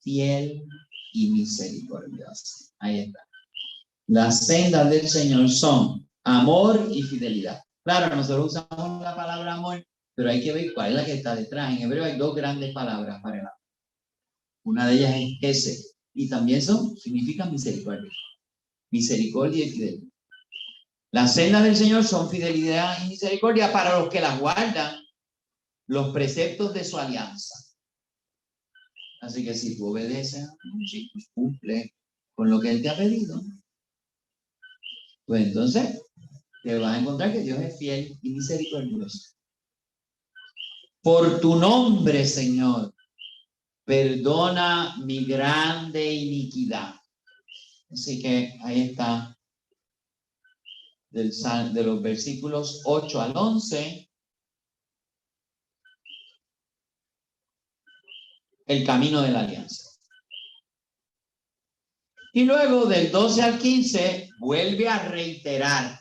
fiel y misericordiosa. Ahí está. Las sendas del Señor son amor y fidelidad. Claro, nosotros usamos la palabra amor, pero hay que ver cuál es la que está detrás. En hebreo hay dos grandes palabras para el amor. Una de ellas es ese, y también significan misericordia. Misericordia y fidelidad. Las sendas del Señor son fidelidad y misericordia para los que las guardan, los preceptos de su alianza. Así que si tú obedeces, si tú cumples con lo que Él te ha pedido, pues entonces te vas a encontrar que Dios es fiel y misericordioso. Por tu nombre, Señor, perdona mi grande iniquidad. Así que ahí está, de los versículos 8 al 11, el camino de la alianza. Y luego del 12 al 15 vuelve a reiterar.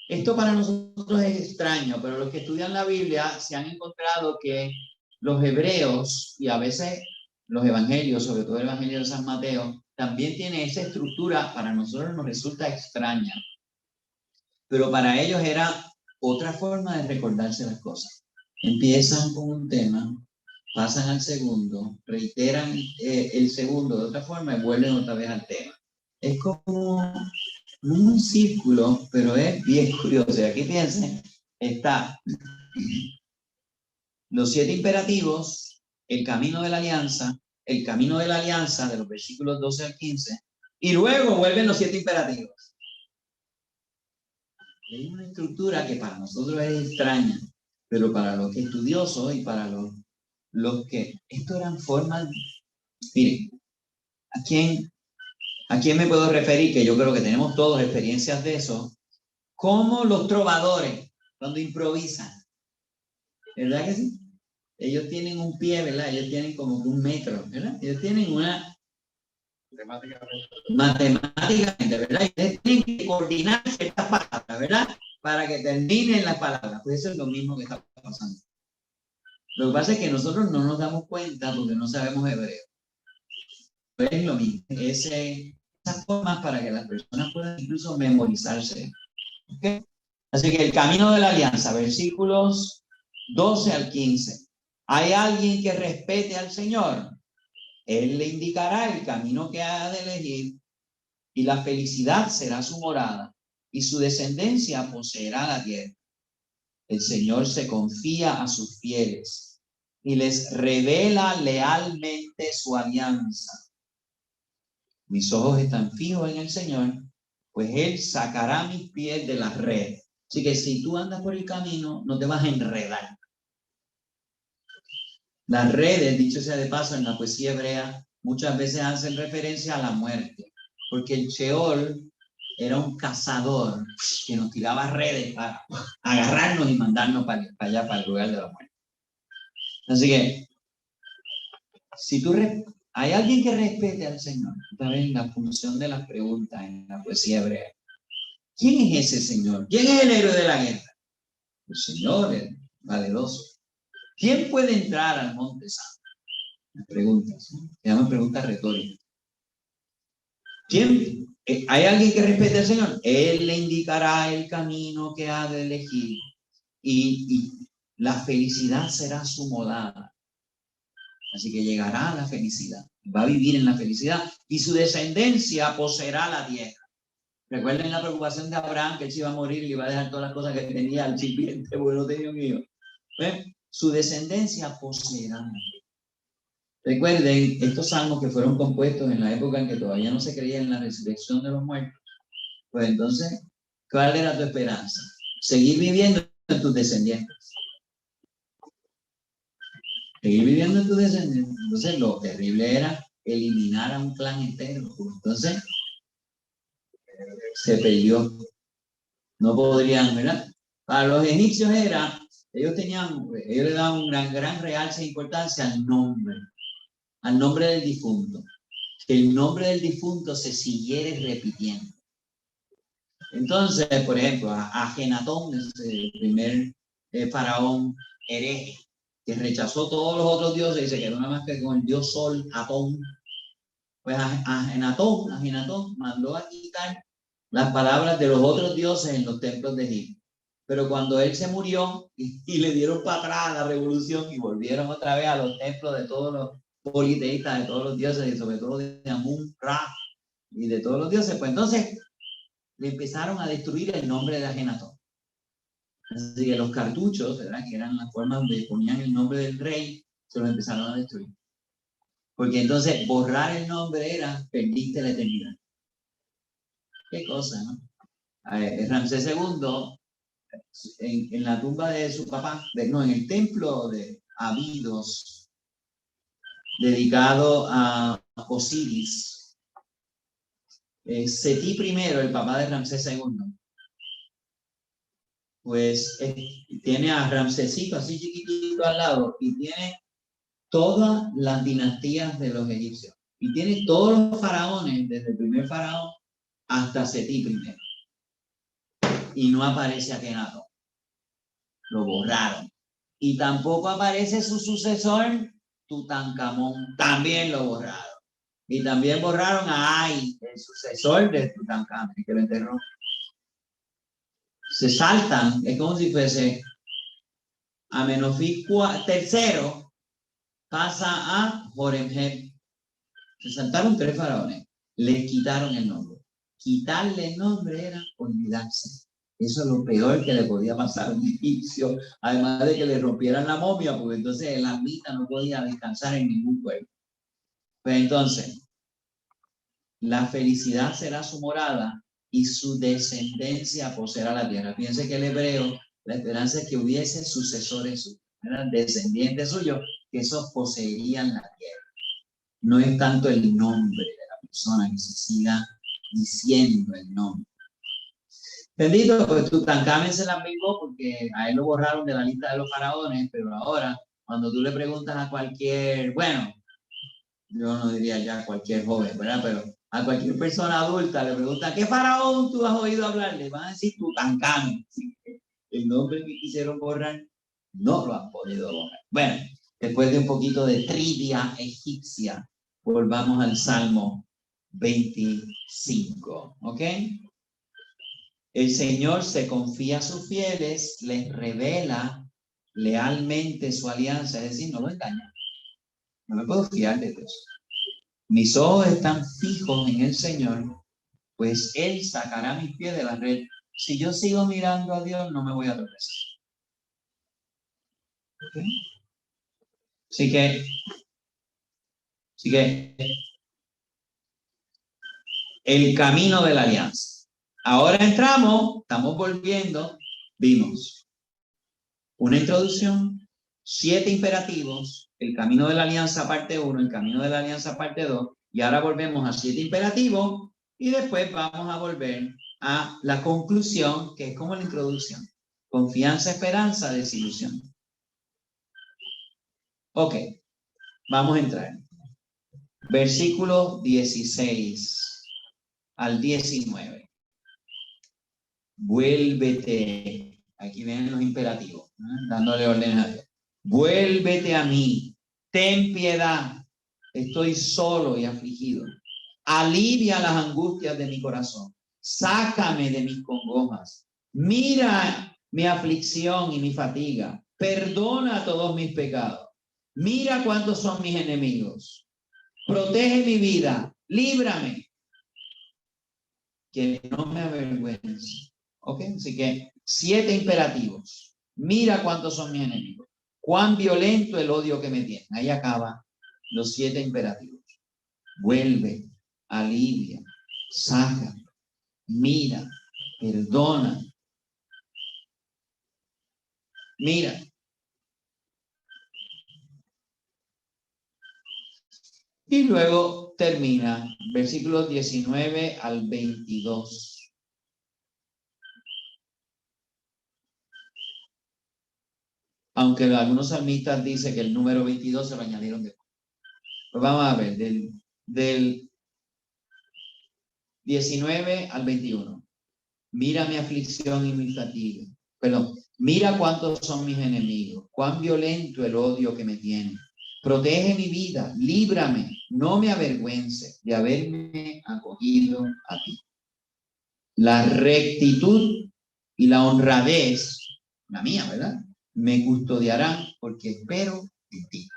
Esto para nosotros es extraño, pero los que estudian la Biblia se han encontrado que los hebreos y a veces los evangelios, sobre todo el evangelio de San Mateo, también tiene esa estructura. Para nosotros nos resulta extraña, pero para ellos era otra forma de recordarse las cosas. Empiezan con un tema, pasan al segundo, reiteran el segundo de otra forma y vuelven otra vez al tema. Es como un círculo, pero es bien curioso. Y aquí piensen, está los 7 imperativos, el camino de la alianza de los versículos 12 al 15, y luego vuelven los 7 imperativos. Es una estructura que para nosotros es extraña, pero para los estudiosos y para los que esto eran formas. Miren, ¿a quién me puedo referir? Que yo creo que tenemos todos experiencias de eso. Como los trovadores, cuando improvisan. ¿Verdad que sí? Ellos tienen un pie, ¿verdad? Ellos tienen como 1 metro, ¿verdad? Ellos tienen una... Matemáticamente, ¿verdad? Ellos tienen que coordinar ciertas palabras, ¿verdad? Para que terminen las palabras. Pues eso es lo mismo que está pasando. Lo que pasa es que nosotros no nos damos cuenta porque no sabemos hebreo. Pues es lo mismo. Esas formas para que las personas puedan incluso memorizarse. ¿Okay? Así que el camino de la alianza, versículos 12 al 15. ¿Hay alguien que respete al Señor? Él le indicará el camino que ha de elegir, y la felicidad será su morada, y su descendencia poseerá la tierra. El Señor se confía a sus fieles y les revela lealmente su alianza. Mis ojos están fijos en el Señor, pues Él sacará mis pies de la red. Así que si tú andas por el camino, no te vas a enredar. Las redes, dicho sea de paso, en la poesía hebrea, muchas veces hacen referencia a la muerte, porque el Sheol era un cazador que nos tiraba redes para agarrarnos y mandarnos para allá, para el lugar de la muerte. Así que, si hay alguien que respete al Señor, esta vez en la función de las preguntas en la poesía hebrea. ¿Quién es ese Señor? ¿Quién es el héroe de la guerra? El Señor, el valeroso. ¿Quién puede entrar al monte santo? Las preguntas, ¿no? Se llaman preguntas retóricas. ¿Quién? ¿Hay alguien que respete al Señor? Él le indicará el camino que ha de elegir, y la felicidad será su morada. Así que llegará a la felicidad, va a vivir en la felicidad, y su descendencia poseerá la tierra. Recuerden la preocupación de Abraham, que él se iba a morir y le iba a dejar todas las cosas que tenía al sirviente, bueno, Dios mío. Su descendencia poseerá la tierra. Recuerden estos salmos que fueron compuestos en la época en que todavía no se creía en la resurrección de los muertos. Pues entonces, ¿cuál era tu esperanza? Seguir viviendo en tus descendientes. Seguir viviendo en tus descendientes. Entonces, lo terrible era eliminar a un clan entero. Entonces, se perdió. No podrían, ¿verdad? Para los egipcios ellos le daban una gran realce e importancia al nombre del difunto. Que el nombre del difunto se siguiera repitiendo. Entonces, por ejemplo, a Ajenatón, el primer faraón hereje, que rechazó todos los otros dioses y se quedó nada más que con el dios Sol, Atón, Pues Ajenatón mandó a quitar las palabras de los otros dioses en los templos de Egipto. Pero cuando él se murió y le dieron para atrás la revolución y volvieron otra vez a los templos de todos los politeístas, de todos los dioses y sobre todo de Amun, Ra y de todos los dioses, pues entonces le empezaron a destruir el nombre de Ajenatón. Así que los cartuchos, ¿verdad?, que eran las formas donde ponían el nombre del rey, se los empezaron a destruir. Porque entonces borrar el nombre era perdiste la eternidad. Qué cosa, ¿no? Ramsés II, en la tumba de su papá, en el templo de Abidos, dedicado a Osiris, Seti I, el papá de Ramsés II, pues tiene a Ramsesito así chiquitito al lado y tiene todas las dinastías de los egipcios y tiene todos los faraones desde el primer faraón hasta Seti I y no aparece Akenatón, lo borraron, y tampoco aparece su sucesor Tutankamón, también lo borraron, y también borraron a Ay, el sucesor de Tutankamón, que lo enterró. Se saltan, es como si fuese Amenofis III pasa a Horemheb. Se saltaron 3 faraones, le quitaron el nombre. Quitarle el nombre era olvidarse. Eso es lo peor que le podía pasar a un egipcio, además de que le rompieran la momia, porque entonces el ermita no podía descansar en ningún pueblo. Pues entonces, la felicidad será su morada y su descendencia poseerá la tierra. Piense que el hebreo, la esperanza es que hubiese sucesores suyos, eran descendientes suyos, que esos poseerían la tierra. No es tanto el nombre de la persona, que se siga diciendo el nombre. Bendito, pues Tutankamón se la vengó porque a él lo borraron de la lista de los faraones, pero ahora, cuando tú le preguntas a cualquier, bueno, yo no diría ya cualquier joven, ¿verdad? Pero a cualquier persona adulta le pregunta, ¿qué faraón tú has oído hablar? Le van a decir Tutankamón. El nombre que quisieron borrar, no lo han podido borrar. Bueno, después de un poquito de trivia egipcia, volvamos al Salmo 25, ¿ok? El Señor se confía a sus fieles, les revela lealmente su alianza, es decir, no lo engaña. No me puedo fiar de Dios. Mis ojos están fijos en el Señor, pues Él sacará mis pies de la red. Si yo sigo mirando a Dios, no me voy a tropezar. ¿Okay? Así que el camino de la alianza. Ahora entramos, estamos volviendo, vimos una introducción, 7 imperativos, el camino de la alianza parte 1, el camino de la alianza parte 2, y ahora volvemos a 7 imperativos y después vamos a volver a la conclusión, que es como la introducción. Confianza, esperanza, desilusión. Ok, vamos a entrar. Versículo 16 al 19. Vuélvete. Aquí vienen los imperativos, dándole orden a Dios. Vuélvete a mí, ten piedad, estoy solo y afligido. Alivia las angustias de mi corazón, sácame de mis congojas. Mira mi aflicción y mi fatiga, perdona todos mis pecados. Mira cuántos son mis enemigos. Protege mi vida, líbrame, que no me avergüence. ¿Ok? Así que 7 imperativos. Mira cuántos son mis enemigos. Cuán violento el odio que me tienen. Ahí acaba los 7 imperativos. Vuelve, alivia, saca, mira, perdona. Mira. Y luego termina, versículos 19 al 22. Aunque algunos salmistas dicen que el número 22 se lo añadieron después. Pues vamos a ver, del 19 al 21. Mira mi aflicción y mi fatiga. Perdón, mira cuántos son mis enemigos, cuán violento el odio que me tiene. Protege mi vida, líbrame, no me avergüences de haberme acogido a ti. La rectitud y la honradez, la mía, ¿verdad?, me custodiarán porque espero en ti.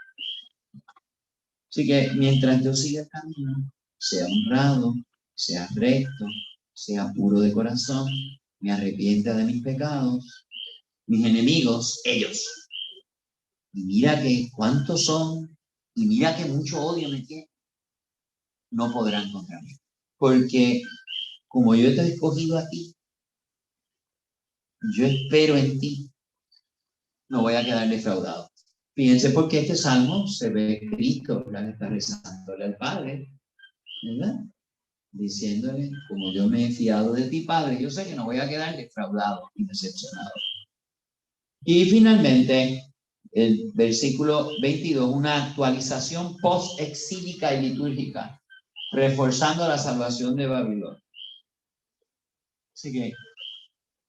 Así que mientras yo siga el camino, sea honrado, sea recto, sea puro de corazón, me arrepienta de mis pecados, mis enemigos, ellos. Y mira que cuántos son, y mira que mucho odio me tienen, no podrán contra mí. Porque como yo te he escogido a ti, yo espero en ti, no voy a quedar defraudado. Fíjense porque este salmo se ve Cristo, ¿verdad?, está rezándole al Padre, ¿verdad?, diciéndole, como yo me he fiado de ti, Padre, yo sé que no voy a quedar defraudado y decepcionado. Y finalmente, el versículo 22, una actualización post-exílica y litúrgica, reforzando la salvación de Babilonia. Así que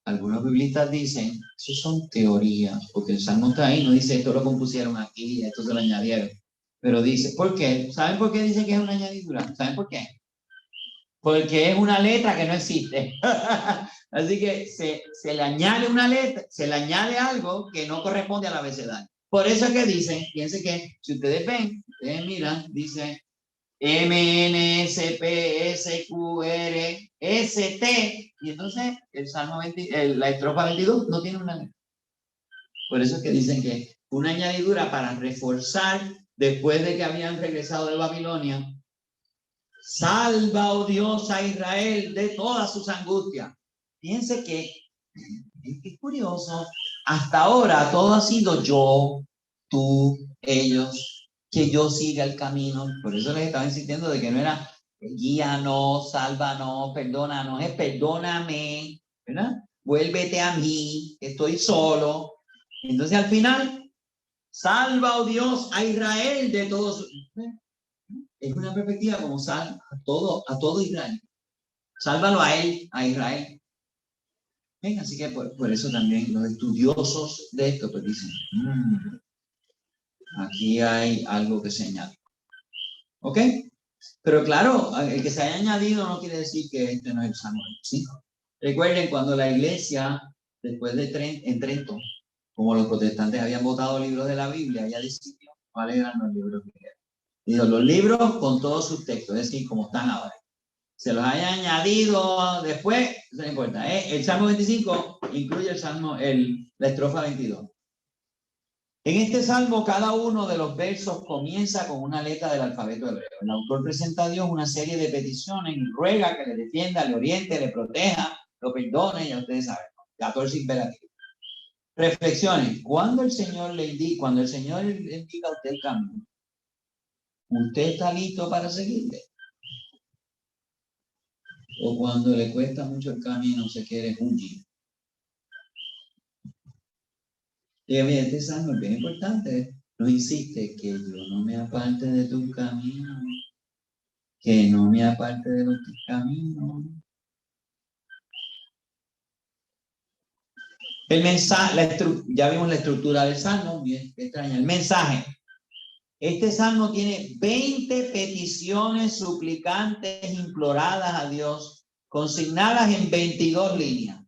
algunos biblistas dicen, eso son teorías, porque el Salmo está ahí, no dice esto lo compusieron aquí, esto se lo añadieron. Pero dice, ¿por qué? ¿Saben por qué dice que es una añadidura? ¿Saben por qué? Porque es una letra que no existe. Así que se le añade una letra, se le añade algo que no corresponde al abecedario. Por eso es que dicen, fíjense que si ustedes ven, ustedes miran, dice MNSPSQRST, y entonces el Salmo 20, la estrofa 22 no tiene una letra. Por eso es que dicen que una añadidura para reforzar después de que habían regresado de Babilonia. Salva, oh Dios, a Israel de todas sus angustias. Fíjense que es curioso. Hasta ahora todo ha sido yo, tú, ellos, que yo siga el camino. Por eso les estaba insistiendo de que no era guíanos, sálvanos, perdónanos, es perdóname, ¿verdad? Vuélvete a mí, estoy solo. Entonces al final, salva, oh Dios, a Israel de todos. Es una perspectiva como salva a todo Israel. Sálvalo a él, a Israel. ¿Ven? Así que por eso también los estudiosos de esto pues dicen, aquí hay algo que se añade. ¿Ok? Pero claro, el que se haya añadido no quiere decir que este no es el Salmo 25. Recuerden cuando la iglesia, después de en Trento, como los protestantes habían votado libros de la Biblia, ella decidió cuáles eran los libros que eran. Dijo, los libros con todos sus textos, es decir, como están ahora. Se los haya añadido después, eso no importa. El Salmo 25 incluye la estrofa 22. En este salmo, cada uno de los versos comienza con una letra del alfabeto hebreo. El autor presenta a Dios una serie de peticiones y ruega que le defienda, le oriente, le proteja, lo perdone, ya ustedes saben, 14 imperativos. Reflexiones. Cuando el Señor le indica a usted el camino, ¿usted está listo para seguirle? O cuando le cuesta mucho el camino, se quiere huir. Y mira, este salmo es bien importante. Nos insiste que yo no me aparte de tu camino, que no me aparte de los caminos. El mensaje, ya vimos la estructura del salmo, bien extraña. El mensaje. Este salmo tiene 20 peticiones suplicantes imploradas a Dios, consignadas en 22 líneas.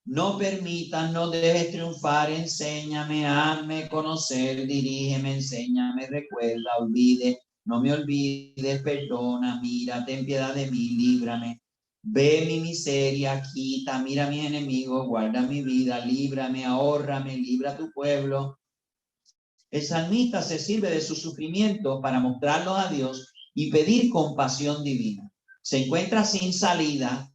No permitas, no dejes triunfar, enséñame, hazme conocer, dirígeme, enséñame, recuerda, olvide, no me olvides, perdona, mira, ten piedad de mí, líbrame, ve mi miseria, quita, mira a mis enemigos, guarda mi vida, líbrame, ahórrame, libra a tu pueblo. El salmista se sirve de sus sufrimientos para mostrarlos a Dios y pedir compasión divina. Se encuentra sin salida,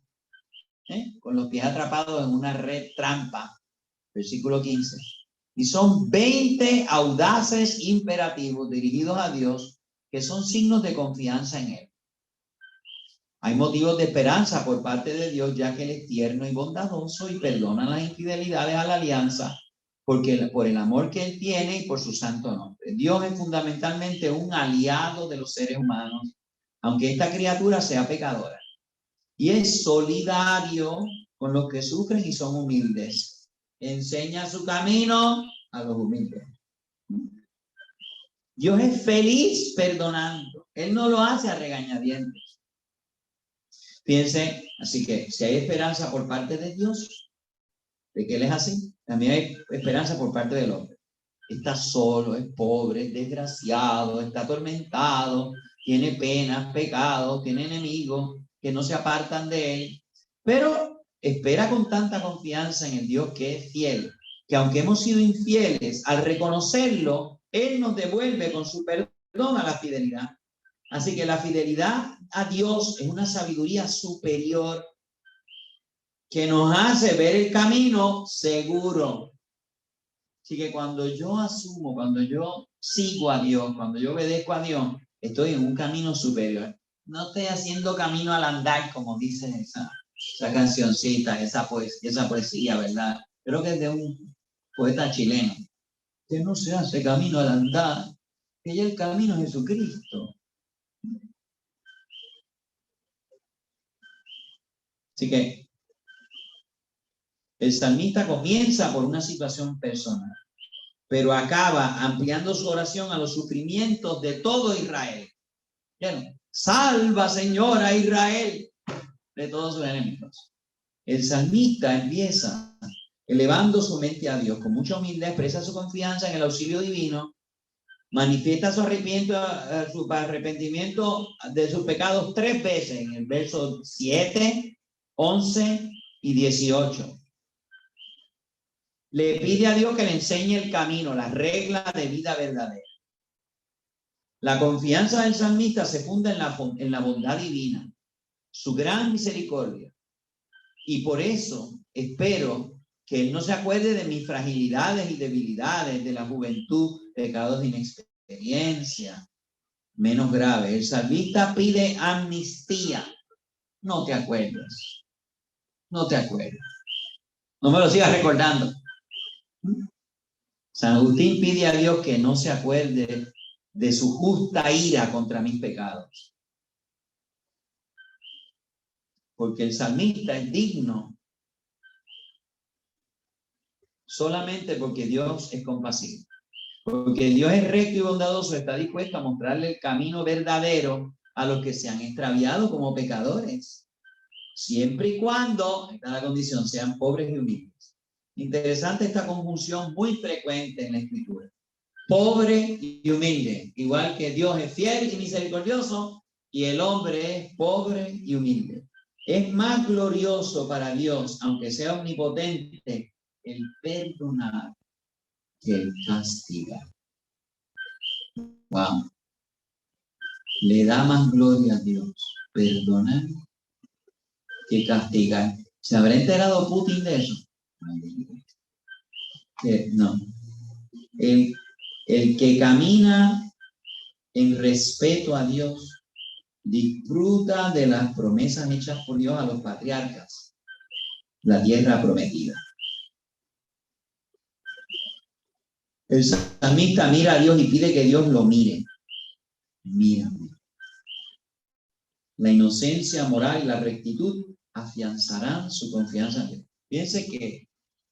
con los pies atrapados en una red trampa, versículo 15. Y son 20 audaces imperativos dirigidos a Dios que son signos de confianza en Él. Hay motivos de esperanza por parte de Dios, ya que Él es tierno y bondadoso y perdona las infidelidades a la alianza, porque por el amor que Él tiene y por su santo nombre. Dios es fundamentalmente un aliado de los seres humanos, aunque esta criatura sea pecadora. Y es solidario con los que sufren y son humildes. Enseña su camino a los humildes. Dios es feliz perdonando. Él no lo hace a regañadientes. Piensen, así que si hay esperanza por parte de Dios, de que Él es así, también hay esperanza por parte del hombre. Está solo, es pobre, es desgraciado, está atormentado, tiene penas, pecados, tiene enemigos que no se apartan de él, pero espera con tanta confianza en el Dios que es fiel, que aunque hemos sido infieles, al reconocerlo, Él nos devuelve con su perdón a la fidelidad. Así que la fidelidad a Dios es una sabiduría superior que nos hace ver el camino seguro. Así que cuando yo asumo, cuando yo sigo a Dios, cuando yo obedezco a Dios, estoy en un camino superior. No estoy haciendo camino al andar, como dice esa cancioncita, esa poesía, ¿verdad? Creo que es de un poeta chileno. Que no se hace camino al andar, que ya el camino es Jesucristo. Así que el salmista comienza por una situación personal, pero acaba ampliando su oración a los sufrimientos de todo Israel. ¿Bien? Salva, Señor, a Israel de todos sus enemigos. El salmista empieza elevando su mente a Dios con mucha humildad, expresa su confianza en el auxilio divino, manifiesta su arrepentimiento de sus pecados 3 veces en el verso 7, 11 y 18. Le pide a Dios que le enseñe el camino, las reglas de vida verdadera. La confianza del salmista se funda en la bondad divina, su gran misericordia. Y por eso espero que Él no se acuerde de mis fragilidades y debilidades, de la juventud, pecados de inexperiencia, menos grave. El salmista pide amnistía. No te acuerdes. No te acuerdes. No me lo sigas recordando. San Agustín pide a Dios que no se acuerde de su justa ira contra mis pecados. Porque el salmista es digno solamente porque Dios es compasivo. Porque Dios es recto y bondadoso, está dispuesto a mostrarle el camino verdadero a los que se han extraviado como pecadores. Siempre y cuando, esta es la condición, sean pobres y humildes. Interesante esta conjunción muy frecuente en la Escritura. Pobre y humilde, igual que Dios es fiel y misericordioso y el hombre es pobre y humilde. Es más glorioso para Dios, aunque sea omnipotente, el perdonar que el castigar. Wow. Le da más gloria a Dios perdonar que castigar. ¿Se habrá enterado Putin de eso? No. El que camina en respeto a Dios disfruta de las promesas hechas por Dios a los patriarcas, la tierra prometida. El salmista mira a Dios y pide que Dios lo mire. Mírame. La inocencia moral y la rectitud afianzarán su confianza en Dios. Piense que,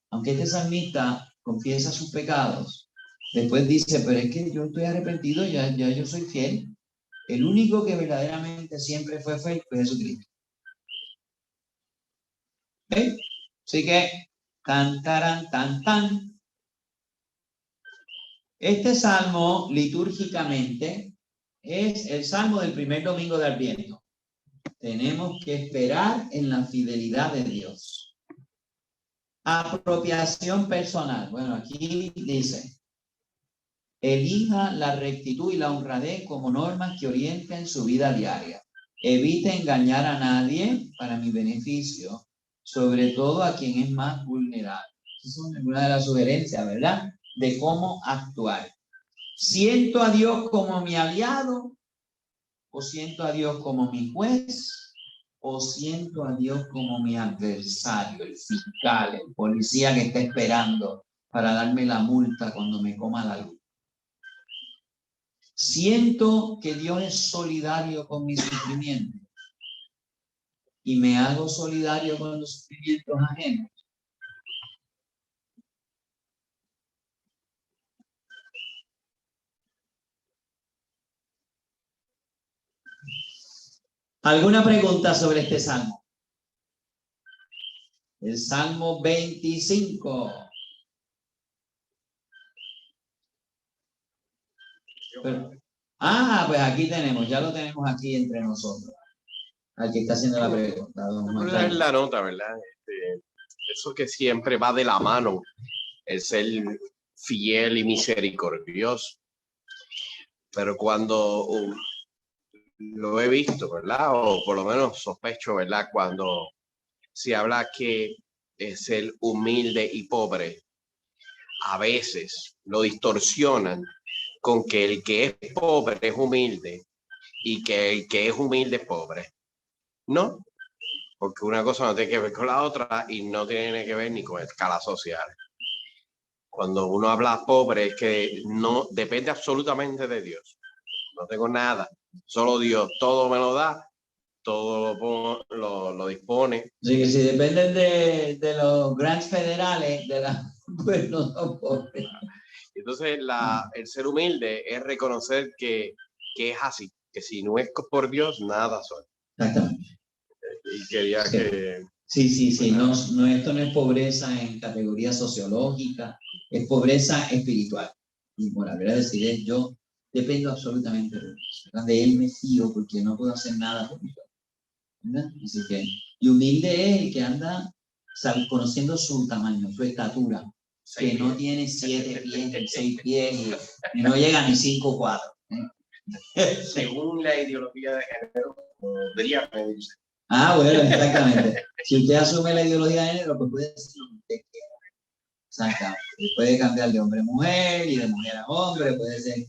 aunque este salmista confiesa sus pecados, después dice, pero es que yo estoy arrepentido, ya yo soy fiel. El único que verdaderamente siempre fue fiel fue Jesucristo. ¿Okay? Así que, tan. Este salmo, litúrgicamente, es el salmo del primer domingo de Adviento. Tenemos que esperar en la fidelidad de Dios. Apropiación personal. Bueno, aquí dice, elija la rectitud y la honradez como normas que orienten su vida diaria. Evite engañar a nadie para mi beneficio, sobre todo a quien es más vulnerable. Esa es una de las sugerencias, ¿verdad? De cómo actuar. ¿Siento a Dios como mi aliado? ¿O siento a Dios como mi juez? ¿O siento a Dios como mi adversario, el fiscal, el policía que está esperando para darme la multa cuando me coma la luz? Siento que Dios es solidario con mis sufrimientos y me hago solidario con los sufrimientos ajenos. ¿Alguna pregunta sobre este salmo? El Salmo 25. Pues aquí tenemos, ya lo tenemos aquí entre nosotros. Al que está haciendo la pregunta. Es la nota, ¿verdad? Eso que siempre va de la mano, el ser fiel y misericordioso. Pero cuando lo he visto, ¿verdad? O por lo menos sospecho, ¿verdad? Cuando se habla que es el humilde y pobre, a veces lo distorsionan con que el que es pobre es humilde y que el que es humilde es pobre. No, porque una cosa no tiene que ver con la otra y no tiene que ver ni con escalas sociales. Cuando uno habla pobre es que no depende absolutamente de Dios. No tengo nada, solo Dios, todo me lo da, todo lo dispone. Así que si dependen de los grants federales, pues no son pobres. Entonces el ser humilde es reconocer que es así, que si no es por Dios, nada soy. Exactamente. Y quería que... Sí, no, esto no es pobreza en categoría sociológica, es pobreza espiritual y moral. ¿Verdad? Es decir, yo dependo absolutamente de Dios, ¿verdad? De Él me fío porque no puedo hacer nada por mí. ¿Verdad? Así que, y humilde es el que anda conociendo su tamaño, su estatura, que no tiene 7 pies, 6 pies y no llega ni 5 cuadros. Según la ideología de género, podría medirse. Bueno, exactamente. Si usted asume la ideología de género, pues puede decir lo que usted quiera. Exactamente. Puede cambiar de hombre a mujer y de mujer a hombre, puede ser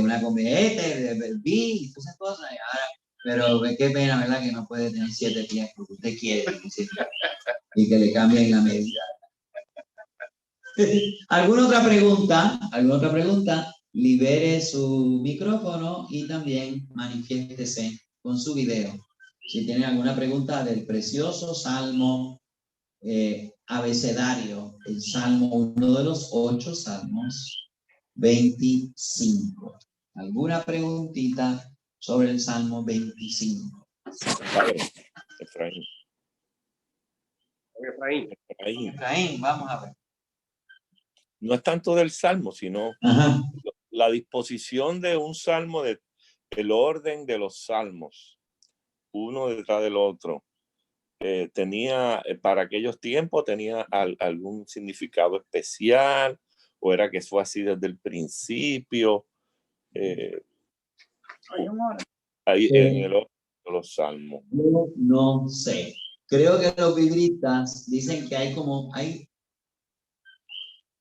una combinación de bi y todas esas cosas. Pero qué pena, ¿verdad? Que no puede tener 7 pies porque usted quiere y que le cambien la medida. ¿Alguna otra pregunta? Libere su micrófono y también manifiéstese con su video. Si tienen alguna pregunta del precioso Salmo abecedario, el Salmo, uno de los 8 Salmos 25. ¿Alguna preguntita sobre el Salmo 25? Efraín, vamos a ver. No es tanto del Salmo, sino Ajá. la disposición de un salmo, el orden de los salmos, uno detrás del otro. Tenía, para aquellos tiempos, tenía algún significado especial, o era que fue así desde el principio. Ahí en el orden de los salmos. Yo no sé. Creo que los biblistas dicen que hay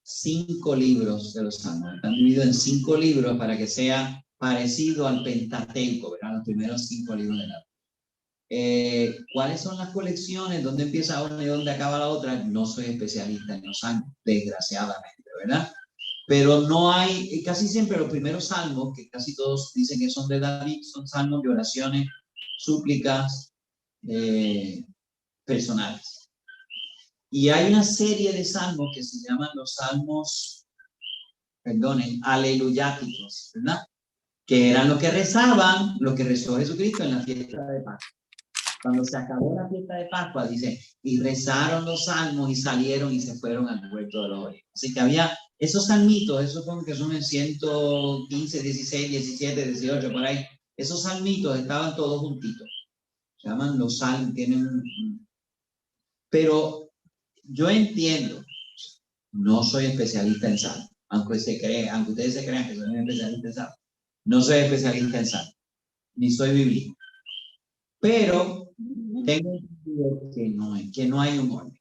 5 libros de los salmos. Están divididos en 5 libros para que sea parecido al Pentateuco, ¿verdad? Los primeros 5 libros de la Biblia. ¿Cuáles son las colecciones? ¿Dónde empieza una y dónde acaba la otra? No soy especialista en los salmos, desgraciadamente, ¿verdad? Pero no hay, casi siempre los primeros salmos, que casi todos dicen que son de David, son salmos de oraciones, súplicas personales. Y hay una serie de salmos que se llaman los salmos, aleluyáticos, ¿verdad? Que eran los que rezaban, lo que rezó Jesucristo en la fiesta de Pascua. Cuando se acabó la fiesta de Pascua, dice, y rezaron los salmos y salieron y se fueron al huerto de los olivos. Así que había esos salmitos, esos que son en 115, 16, 17, 18, por ahí. Esos salmitos estaban todos juntitos. Se llaman los salmos, pero yo entiendo, no soy especialista en salmos, aunque ustedes se crean que soy un especialista en salmos. No soy especialista en salmos, ni soy bíblico. Pero tengo entendido que no hay un orden.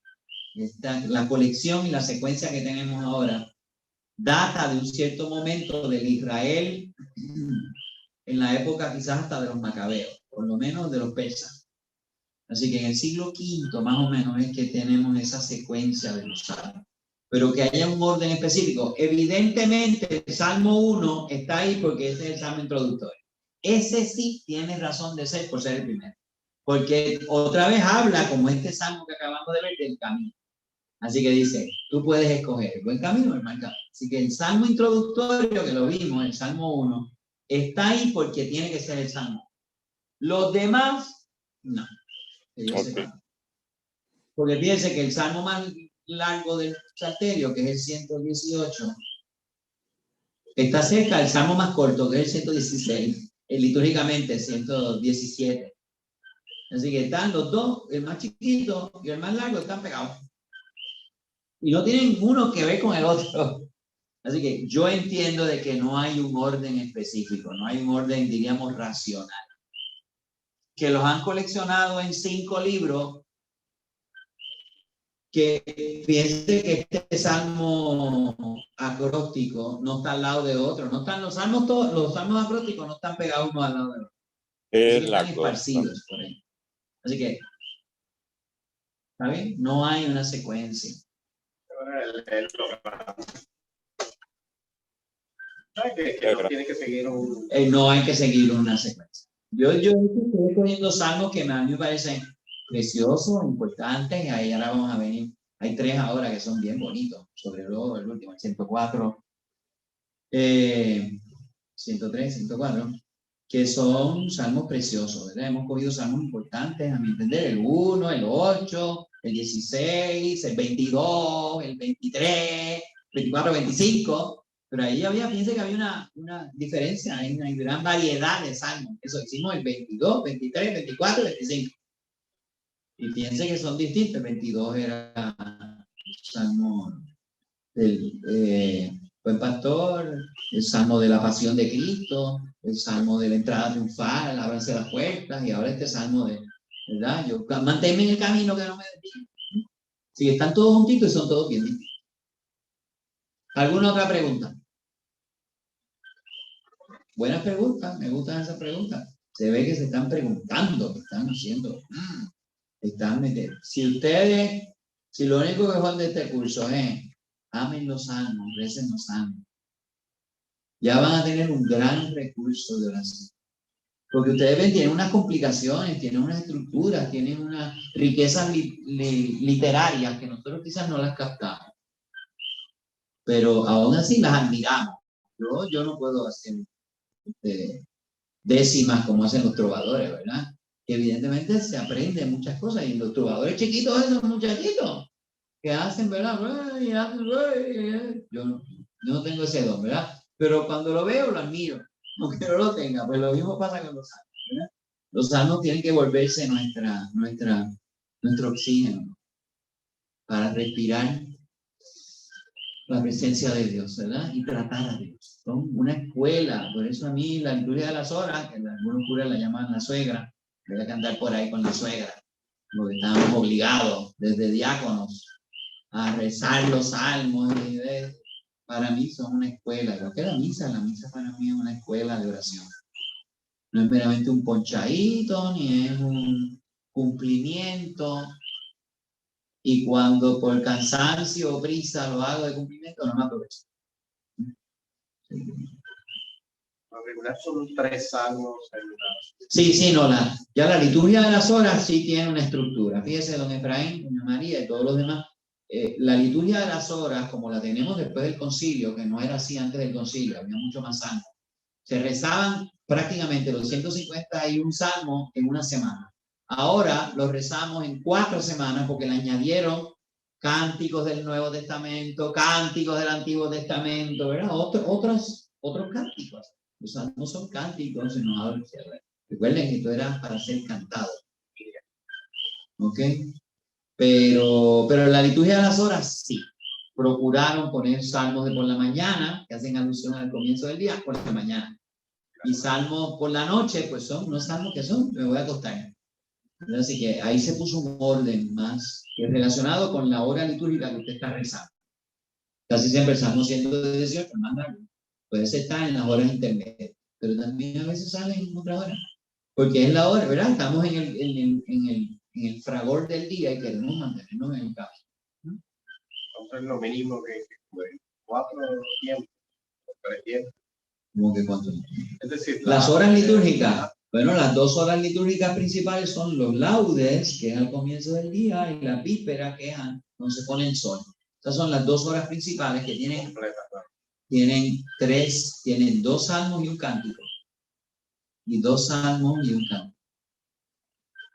La colección y la secuencia que tenemos ahora data de un cierto momento del Israel en la época quizás hasta de los macabeos, por lo menos de los persas. Así que en el siglo V más o menos es que tenemos esa secuencia de los salmos. Pero que haya un orden específico. Evidentemente el Salmo 1 está ahí porque ese es el salmo introductorio. Ese sí tiene razón de ser por ser el primero. Porque otra vez habla, como este salmo que acabamos de ver, del camino. Así que dice, tú puedes escoger el buen camino o el mal camino. Así que el salmo introductorio que lo vimos, el Salmo 1, está ahí porque tiene que ser el salmo. Los demás, no. Ellos se van. Porque fíjense que el salmo más largo del Salterio, que es el 118, está cerca del salmo más corto, que es el 116, litúrgicamente 117. Así que están los dos, el más chiquito y el más largo, están pegados. Y no tienen ninguno que ver con el otro. Así que yo entiendo de que no hay un orden específico, no hay un orden, diríamos, racional. Que los han coleccionado en 5 libros, que piense que este salmo acróstico no está al lado de otro, no están los salmos todos, los salmos acrósticos no están pegados uno al lado de otro. Están esparcidos por ahí. Así que, ¿está bien? No hay una secuencia. No tiene que seguir un... No hay que seguir una secuencia. Yo estoy poniendo salmos que a mí me parecen preciosos, importantes, y ahí ahora vamos a venir. Hay 3 ahora que son bien bonitos, sobre todo el último, el 104, 103, 104, que son salmos preciosos, ¿verdad? Hemos cogido salmos importantes, a mi entender, el 1, el 8, el 16, el 22, el 23, 24, 25, pero ahí piensa que había una diferencia, hay una gran variedad de salmos. Eso hicimos el 22, 23, 24, 25. Y piense que son distintos. El 22 era el salmo del buen pastor, el salmo de la pasión de Cristo, el salmo de la entrada triunfal, ábranse las puertas, y ahora este salmo de, ¿verdad? Yo manténme en el camino que no me desvíe. Sí, están todos juntitos y son todos bien distintos. ¿Alguna otra pregunta? Buenas preguntas, me gustan esas preguntas. Se ve que se están preguntando, que están haciendo, están metiendo. Si lo único que van de este curso es amen los salmos, recen los salmos, ya van a tener un gran recurso de oración. Porque ustedes ven, tienen unas complicaciones, tienen unas estructuras, tienen unas riquezas literarias que nosotros quizás no las captamos. Pero aún así las admiramos. Yo no puedo hacer décimas como hacen los trovadores, ¿verdad? Que evidentemente se aprenden muchas cosas, y los trovadores chiquitos, esos muchachitos que hacen, ¿verdad? Yo no tengo ese don, ¿verdad? Pero cuando lo veo, lo admiro, aunque no lo tenga. Pues lo mismo pasa con los salmos, ¿verdad? Los salmos tienen que volverse nuestro oxígeno para respirar la presencia de Dios, ¿verdad? Y tratar a Dios. Son una escuela. Por eso a mí la liturgia de las horas, que algunos curas la llaman la suegra, voy a cantar por ahí con la suegra, porque estamos obligados desde diáconos a rezar los salmos. Para mí son una escuela. Lo que es la misa para mí es una escuela de oración. No es meramente un ponchadito, ni es un cumplimiento. Y cuando por cansancio o prisa lo hago de cumplimiento, no me aprovecho. La regular son 3 salmos. Sí, no, ya la liturgia de las horas sí tiene una estructura. Fíjese, don Efraín, doña María y todos los demás. La liturgia de las horas, como la tenemos después del concilio, que no era así antes del concilio, había mucho más salmos. Se rezaban prácticamente los 151 salmos en una semana. Ahora los rezamos en 4 semanas porque le añadieron cánticos del Nuevo Testamento, cánticos del Antiguo Testamento, ¿verdad? Otros cánticos. Los salmos son cánticos, se nos abre el cielo. Recuerden que esto era para ser cantado. ¿Ok? Pero en la liturgia de las horas sí. Procuraron poner salmos de por la mañana, que hacen alusión al comienzo del día, por la mañana. Y salmos por la noche, pues son unos salmos que son, me voy a acostar. Así que ahí se puso un orden más relacionado con la hora litúrgica que usted está rezando. Casi siempre el Salmo 118, puede estar en las horas intermedias, pero también a veces sale en otra hora, porque es la hora, ¿verdad? Estamos en el fragor del día y queremos mantenernos en el campo. Entonces lo mínimo que 4 tiempos, 3 tiempos. ¿Cómo que cuánto? Es decir, las horas litúrgicas. Bueno, las 2 horas litúrgicas principales son los laudes, que es al comienzo del día, y la víspera, que es cuando se pone el sol. Estas son las 2 horas principales que tienen 2 salmos y un cántico. Y 2 salmos y un cántico.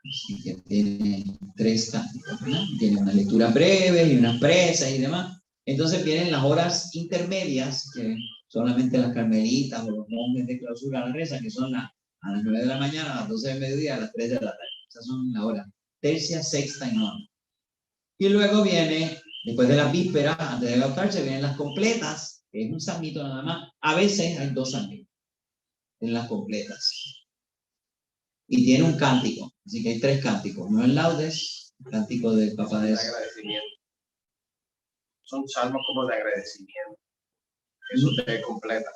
Así que tiene 3 cánticos, ¿verdad? Tiene una lectura breve y unas presas y demás. Entonces vienen las horas intermedias, que solamente las carmelitas o los monjes de clausura la rezan, que son a las 9 de la mañana, a las 12 del mediodía, a las 3 de la tarde. Esas son las horas tercia, sexta y nona. Y luego viene, después de las vísperas, antes de acostarse, vienen las completas, que es un salmito nada más. A veces hay 2 salmitos en las completas. Y tiene un cántico, así que hay 3 cánticos. Uno es laudes, el cántico del Papa de agradecimiento. Son salmos como de agradecimiento. Eso te completa.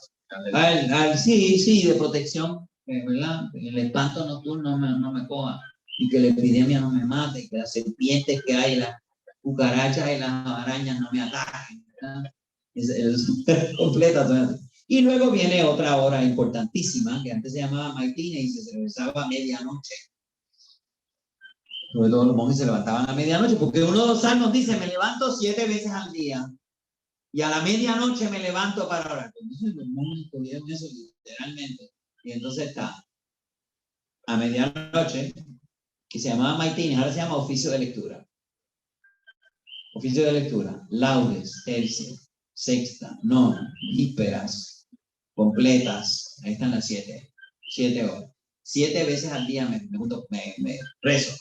Sí, de protección, ¿verdad? El espanto nocturno no me coja, y que la epidemia no me mate, y que las serpientes que hay, las cucarachas y las arañas no me ataquen, ¿verdad? Es completa. Y luego viene otra hora importantísima, que antes se llamaba Maitine y se rezaba a medianoche. Sobre todo los monjes se levantaban a medianoche, porque uno de los salmos dice, me levanto 7 veces al día. Y a la medianoche me levanto para orar. Entonces los monjes tuvieron eso literalmente. Y entonces está a medianoche, que se llamaba Maitines, ahora se llama oficio de lectura. Oficio de lectura, laudes, tercia, sexta, nona, vísperas, completas. Ahí están las 7 horas. 7 veces al día me rezo.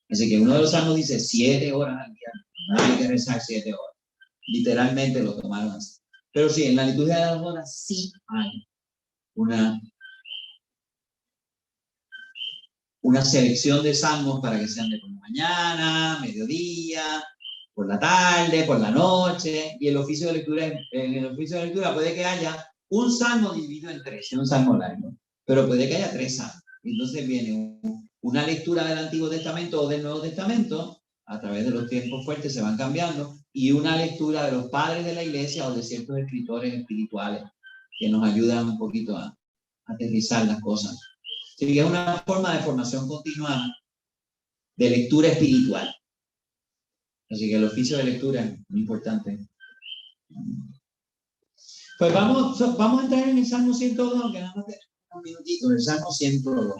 Así que uno de los salmos dice 7 horas al día. No hay que rezar 7 horas. Literalmente lo tomaron así. Pero sí, en la liturgia de las horas sí hay una selección de salmos para que sean de por la mañana, mediodía, por la tarde, por la noche. Y el oficio de lectura, en el oficio de lectura puede que haya un salmo dividido en 3, un salmo largo, pero puede que haya 3 salmos. Entonces viene una lectura del Antiguo Testamento o del Nuevo Testamento, a través de los tiempos fuertes se van cambiando, y una lectura de los padres de la iglesia o de ciertos escritores espirituales que nos ayudan un poquito a aterrizar las cosas. Así que es una forma de formación continuada de lectura espiritual. Así que el oficio de lectura es muy importante. Pues vamos a entrar en el Salmo 102, aunque nada más tenemos un minutito, el Salmo 102.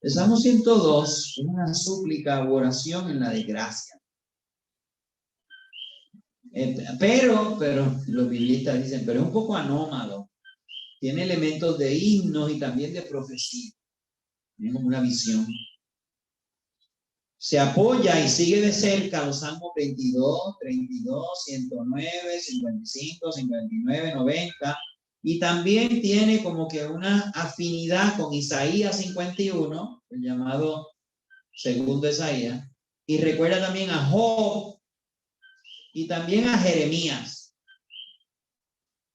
El Salmo 102 es una súplica u oración en la desgracia. Pero los biblistas dicen, pero es un poco anómalo. Tiene elementos de himnos y también de profecía. Tenemos una visión. Se apoya y sigue de cerca los Salmos 22, 32, 109, 55, 59, 90. Y también tiene como que una afinidad con Isaías 51, el llamado segundo Isaías. Y recuerda también a Job y también a Jeremías.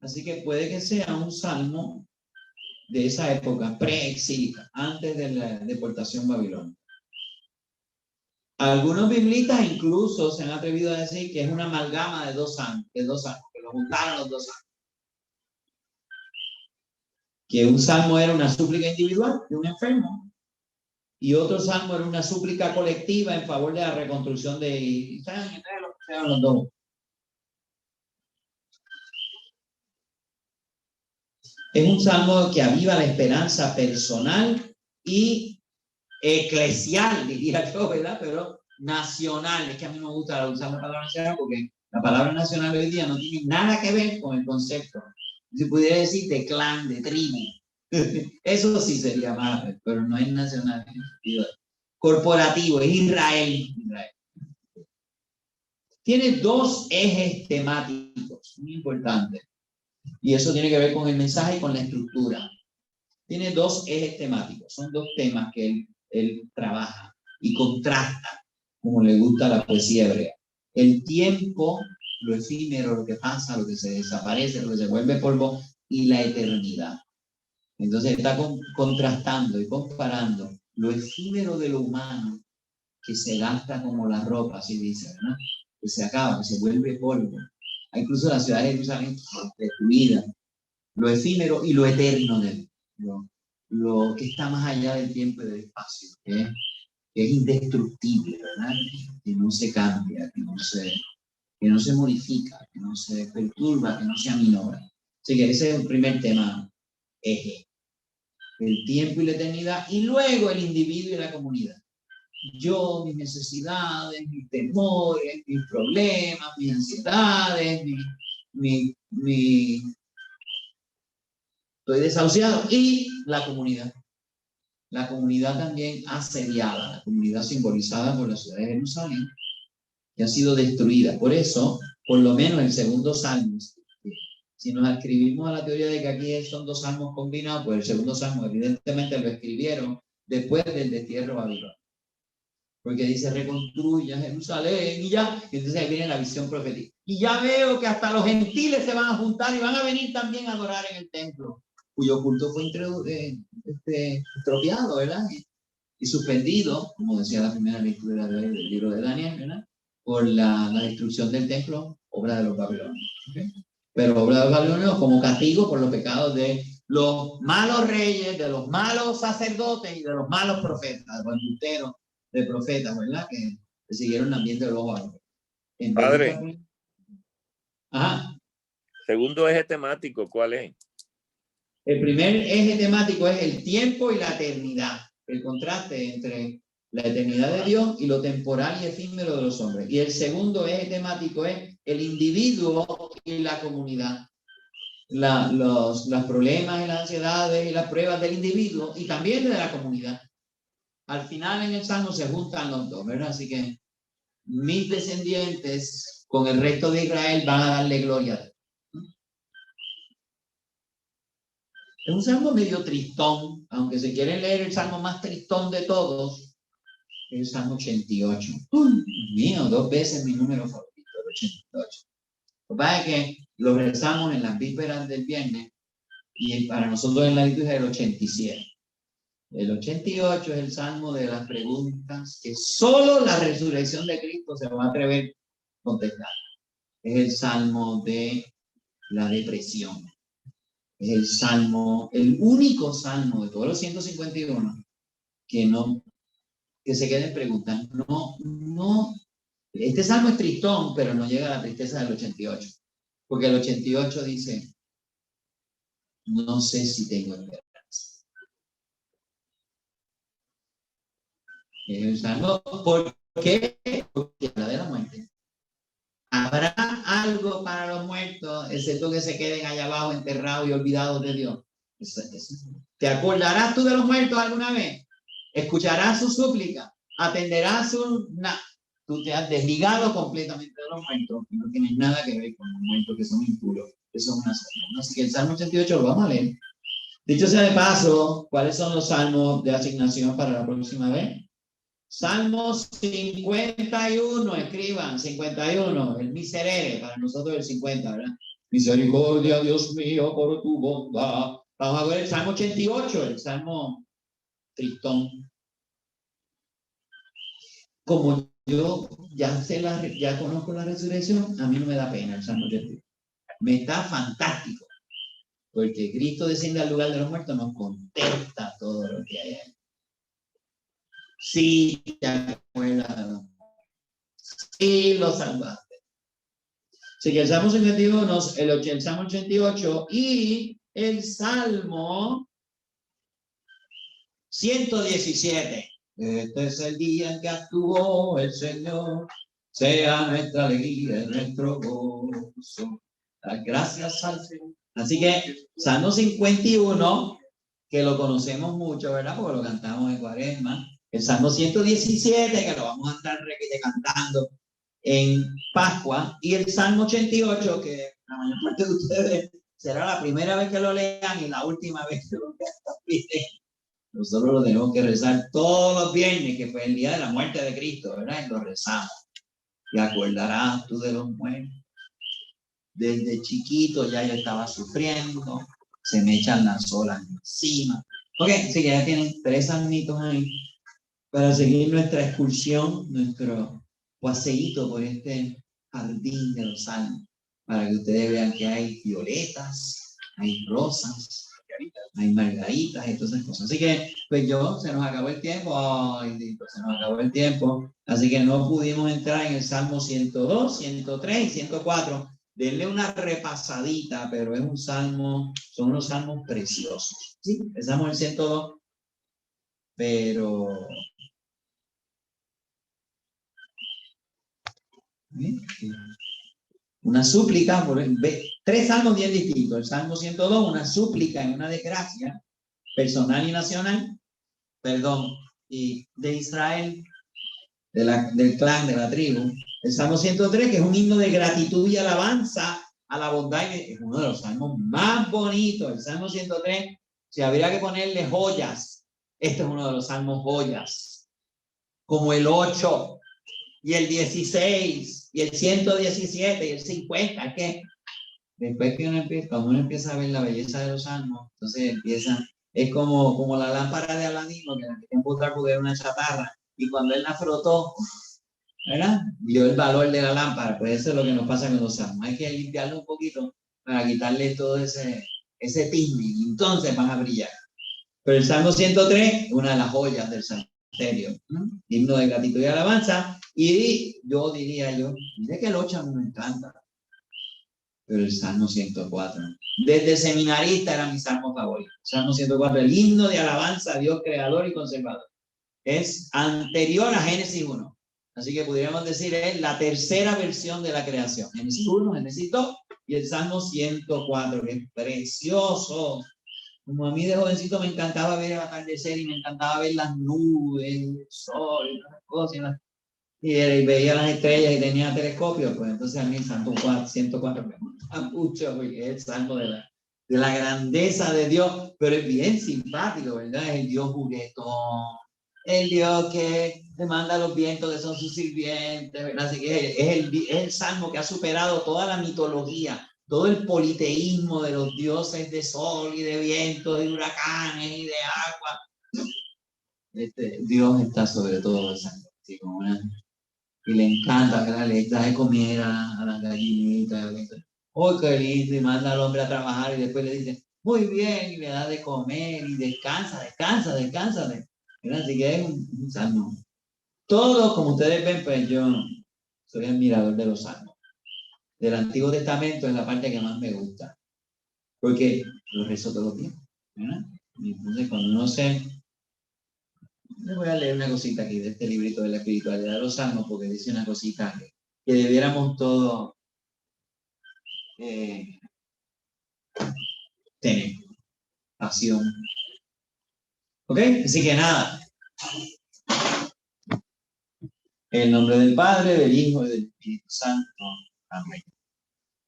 Así que puede que sea un salmo de esa época preexílica, antes de la deportación babilónica. Algunos biblistas incluso se han atrevido a decir que es una amalgama de 2 salmos, que lo juntaron los 2 salmos. Que un salmo era una súplica individual de un enfermo y otro salmo era una súplica colectiva en favor de la reconstrucción de Israel. Los 2. Es un salmo que aviva la esperanza personal y eclesial, diría yo, ¿verdad? Pero nacional. Es que a mí no me gusta usar la palabra nacional porque la palabra nacional hoy día no tiene nada que ver con el concepto. Si pudiera decir de clan, de tribu. Eso sí sería más, pero no es nacional. Corporativo, es Israel. Tiene 2 ejes temáticos muy importantes. Y eso tiene que ver con el mensaje y con la estructura. Tiene 2 ejes temáticos. Son 2 temas que él trabaja y contrasta, como le gusta a la poesía hebrea. El tiempo, lo efímero, lo que pasa, lo que se desaparece, lo que se vuelve polvo, y la eternidad. Entonces está contrastando y comparando lo efímero de lo humano, que se gasta como la ropa, así dice, ¿verdad? Que se acaba, que se vuelve polvo. Incluso la ciudad de Jerusalén destruida. Lo efímero y lo eterno de lo que está más allá del tiempo y del espacio, que es indestructible, ¿verdad? Que no se cambia, que no se modifica, que no se perturba, que no se aminora. Así que ese es el primer tema, eje. El tiempo y la eternidad, y luego el individuo y la comunidad. yo, mis necesidades, mis temores, mis problemas, mis ansiedades, estoy desahuciado. Y la comunidad. La comunidad también asediada, la comunidad simbolizada por la ciudad de Jerusalén, que ha sido destruida. Por eso, por lo menos el segundo salmo, si nos adscribimos a la teoría de que aquí son dos salmos combinados, pues el segundo salmo evidentemente lo escribieron después del destierro babilónico. Porque dice, reconstruya Jerusalén, y ya, y entonces ahí viene la visión profética. Y ya veo que hasta los gentiles se van a juntar y van a venir también a adorar en el templo, cuyo culto fue estropeado, ¿verdad? Y suspendido, como decía la primera lectura del libro de Daniel, ¿verdad? Por la destrucción del templo, obra de los babilonios. ¿Okay? Pero obra de los babilonios como castigo por los pecados de los malos reyes, de los malos sacerdotes y de los malos profetas, de los embusteros de profetas, ¿verdad? Que siguieron el ambiente de los bárbaros. Padre, ajá. Segundo eje temático, ¿cuál es? El primer eje temático es el tiempo y la eternidad, el contraste entre la eternidad de Dios y lo temporal y efímero de los hombres. Y el segundo eje temático es el individuo y la comunidad. Los problemas y las ansiedades y las pruebas del individuo y también de la comunidad. Al final en el Salmo se juntan los dos, ¿verdad? Así que mis descendientes con el resto de Israel van a darle gloria a Dios. Es un salmo medio tristón, aunque se quiere leer el salmo más tristón de todos, es el Salmo 88. Dios mío, 2 veces mi número favorito, el 88. Lo que pasa es que lo rezamos en las vísperas del viernes y para nosotros en la liturgia es el 87. El 88 es el salmo de las preguntas que solo la resurrección de Cristo se va a atrever a contestar. Es el salmo de la depresión. Es el salmo, el único salmo de todos los 151 que se queden preguntando. No, este salmo es tristón, pero no llega a la tristeza del 88. Porque el 88 dice, no sé si tengo esperanza. Es el salmo, ¿por qué? Porque habla de la muerte. ¿Habrá algo para los muertos, excepto que se queden allá abajo enterrados y olvidados de Dios? ¿Te acordarás tú de los muertos alguna vez? ¿Escucharás su súplica? ¿Atenderás su...? Tú te has desligado completamente de los muertos y no tienes nada que ver con los muertos que son impuros, que son una sombra. Así que el Salmo 88 lo vamos a leer. Dicho sea de paso, ¿cuáles son los salmos de asignación para la próxima vez? Salmo 51, escriban, 51, el miserere, para nosotros el 50, ¿verdad? Misericordia, Dios mío, por tu bondad. Vamos a ver el Salmo 88, el Salmo tristón. Como yo ya conozco la resurrección, a mí no me da pena el Salmo 88. Me está fantástico, porque Cristo desciende al lugar de los muertos, nos contesta todo lo que hay ahí. Sí, te acuerdas. Sí, lo salvaste. Así que el Salmo 51, el Salmo 88 y el Salmo 117. Este es el día en que actuó el Señor, sea nuestra alegría y nuestro gozo. Las gracias al Señor. Así que Salmo 51, que lo conocemos mucho, ¿verdad? Porque lo cantamos en Cuaresma. El Salmo 117, que lo vamos a estar cantando en Pascua. Y el Salmo 88, que la mayor parte de ustedes será la primera vez que lo lean y la última vez que lo lean. Nosotros lo tenemos que rezar todos los viernes, que fue el día de la muerte de Cristo, ¿verdad? Y lo rezamos. ¿Te acordarás tú de los muertos? Desde chiquito ya yo estaba sufriendo, se me echan las olas encima. Ok, sí, ya tienen 3 añitos ahí para seguir nuestra excursión, nuestro paseíto por este jardín de los salmos, para que ustedes vean que hay violetas, hay rosas, hay margaritas y todas esas cosas. Así que, pues se nos acabó el tiempo. Ay, se nos acabó el tiempo. Así que no pudimos entrar en el Salmo 102, 103 y 104. Denle una repasadita, pero es un salmo, son unos salmos preciosos. Sí, empezamos el 102, pero Una súplica, tres salmos bien distintos. El Salmo 102, una súplica y una desgracia personal y nacional, y de Israel, del clan, de la tribu. El Salmo 103, que es un himno de gratitud y alabanza a la bondad, es uno de los salmos más bonitos. El Salmo 103, si habría que ponerle joyas, este es uno de los salmos joyas, como el 8 y el 16 y el 117 y el 50, es que después que cuando uno empieza a ver la belleza de los salmos, entonces es como la lámpara de Aladino, que la querían botar porque era una chatarra, y cuando él la frotó, ¿verdad? Vio el valor de la lámpara. Pues eso es lo que nos pasa con los salmos. Hay que limpiarlo un poquito para quitarle todo ese tinte, y entonces van a brillar. Pero el Salmo 103, una de las joyas del salterio, himno de gratitud y alabanza, y yo diría mire que el 8 a mí me encanta, pero el Salmo 104, desde seminarista era mi salmo favorito. Salmo 104, el himno de alabanza a Dios creador y conservador. Es anterior a Génesis 1. Así que pudiéramos decir, es la tercera versión de la creación. Génesis 1, Génesis 2 y el Salmo 104, que es precioso. Como a mí de jovencito me encantaba ver el atardecer y me encantaba ver las nubes, el sol y las cosas. Y veía las estrellas y tenía telescopio, pues entonces a mí el Salmo 104 me gusta mucho, porque es el salmo de la grandeza de Dios, pero es bien simpático, ¿verdad? Es el Dios juguetón, el Dios que le manda los vientos que son sus sirvientes, ¿verdad? Así que es el salmo que ha superado toda la mitología, todo el politeísmo de los dioses de sol y de vientos, de huracanes y de agua. Dios está sobre todo el salmo, así como y le encanta, ¿verdad? Le da de comer a las gallinitas. ¡Oh, qué lindo! Y manda al hombre a trabajar y después le dice, muy bien, y le da de comer y descansa. ¿Verdad? Así que es un salmo. Todo, como ustedes ven, pues yo soy admirador de los salmos. Del Antiguo Testamento es la parte que más me gusta, porque lo rezo todo los días, ¿verdad? Y entonces cuando uno les voy a leer una cosita aquí de este librito de la espiritualidad de los salmos, porque dice una cosita que debiéramos todos tener pasión. ¿Ok? Así que nada. En el nombre del Padre, del Hijo y del Espíritu Santo. Amén.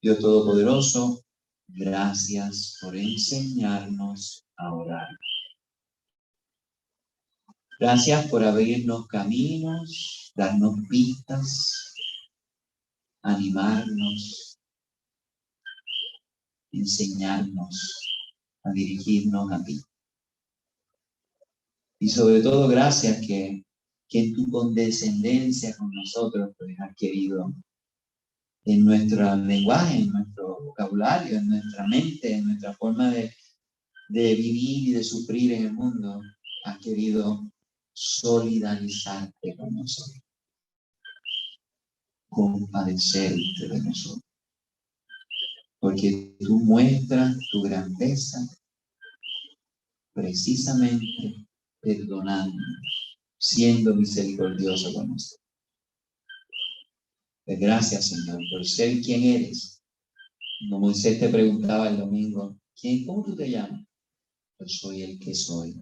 Dios Todopoderoso, gracias por enseñarnos a orar. Gracias por abrirnos caminos, darnos pistas, animarnos, enseñarnos a dirigirnos a ti. Y sobre todo, gracias que en tu condescendencia con nosotros pues, has querido en nuestro lenguaje, en nuestro vocabulario, en nuestra mente, en nuestra forma de vivir y de sufrir en el mundo, has querido solidarizarte con nosotros, compadecerte de nosotros, porque tú muestras tu grandeza precisamente perdonando, siendo misericordioso con nosotros. Pues gracias, Señor, por ser quien eres. Como Moisés te preguntaba el domingo, ¿cómo tú te llamas? Yo soy el que soy.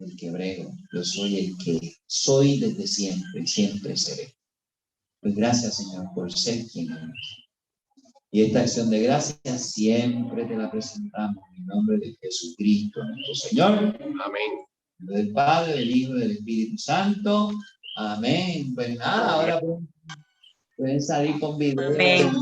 El que brego, yo soy el que soy desde siempre y siempre seré. Pues gracias, Señor, por ser quien eres. Y esta acción de gracias siempre te la presentamos en el nombre de Jesucristo, nuestro Señor. Amén. En nombre del Padre, del Hijo y del Espíritu Santo. Amén. Pues nada, ahora pueden salir con video. Amén.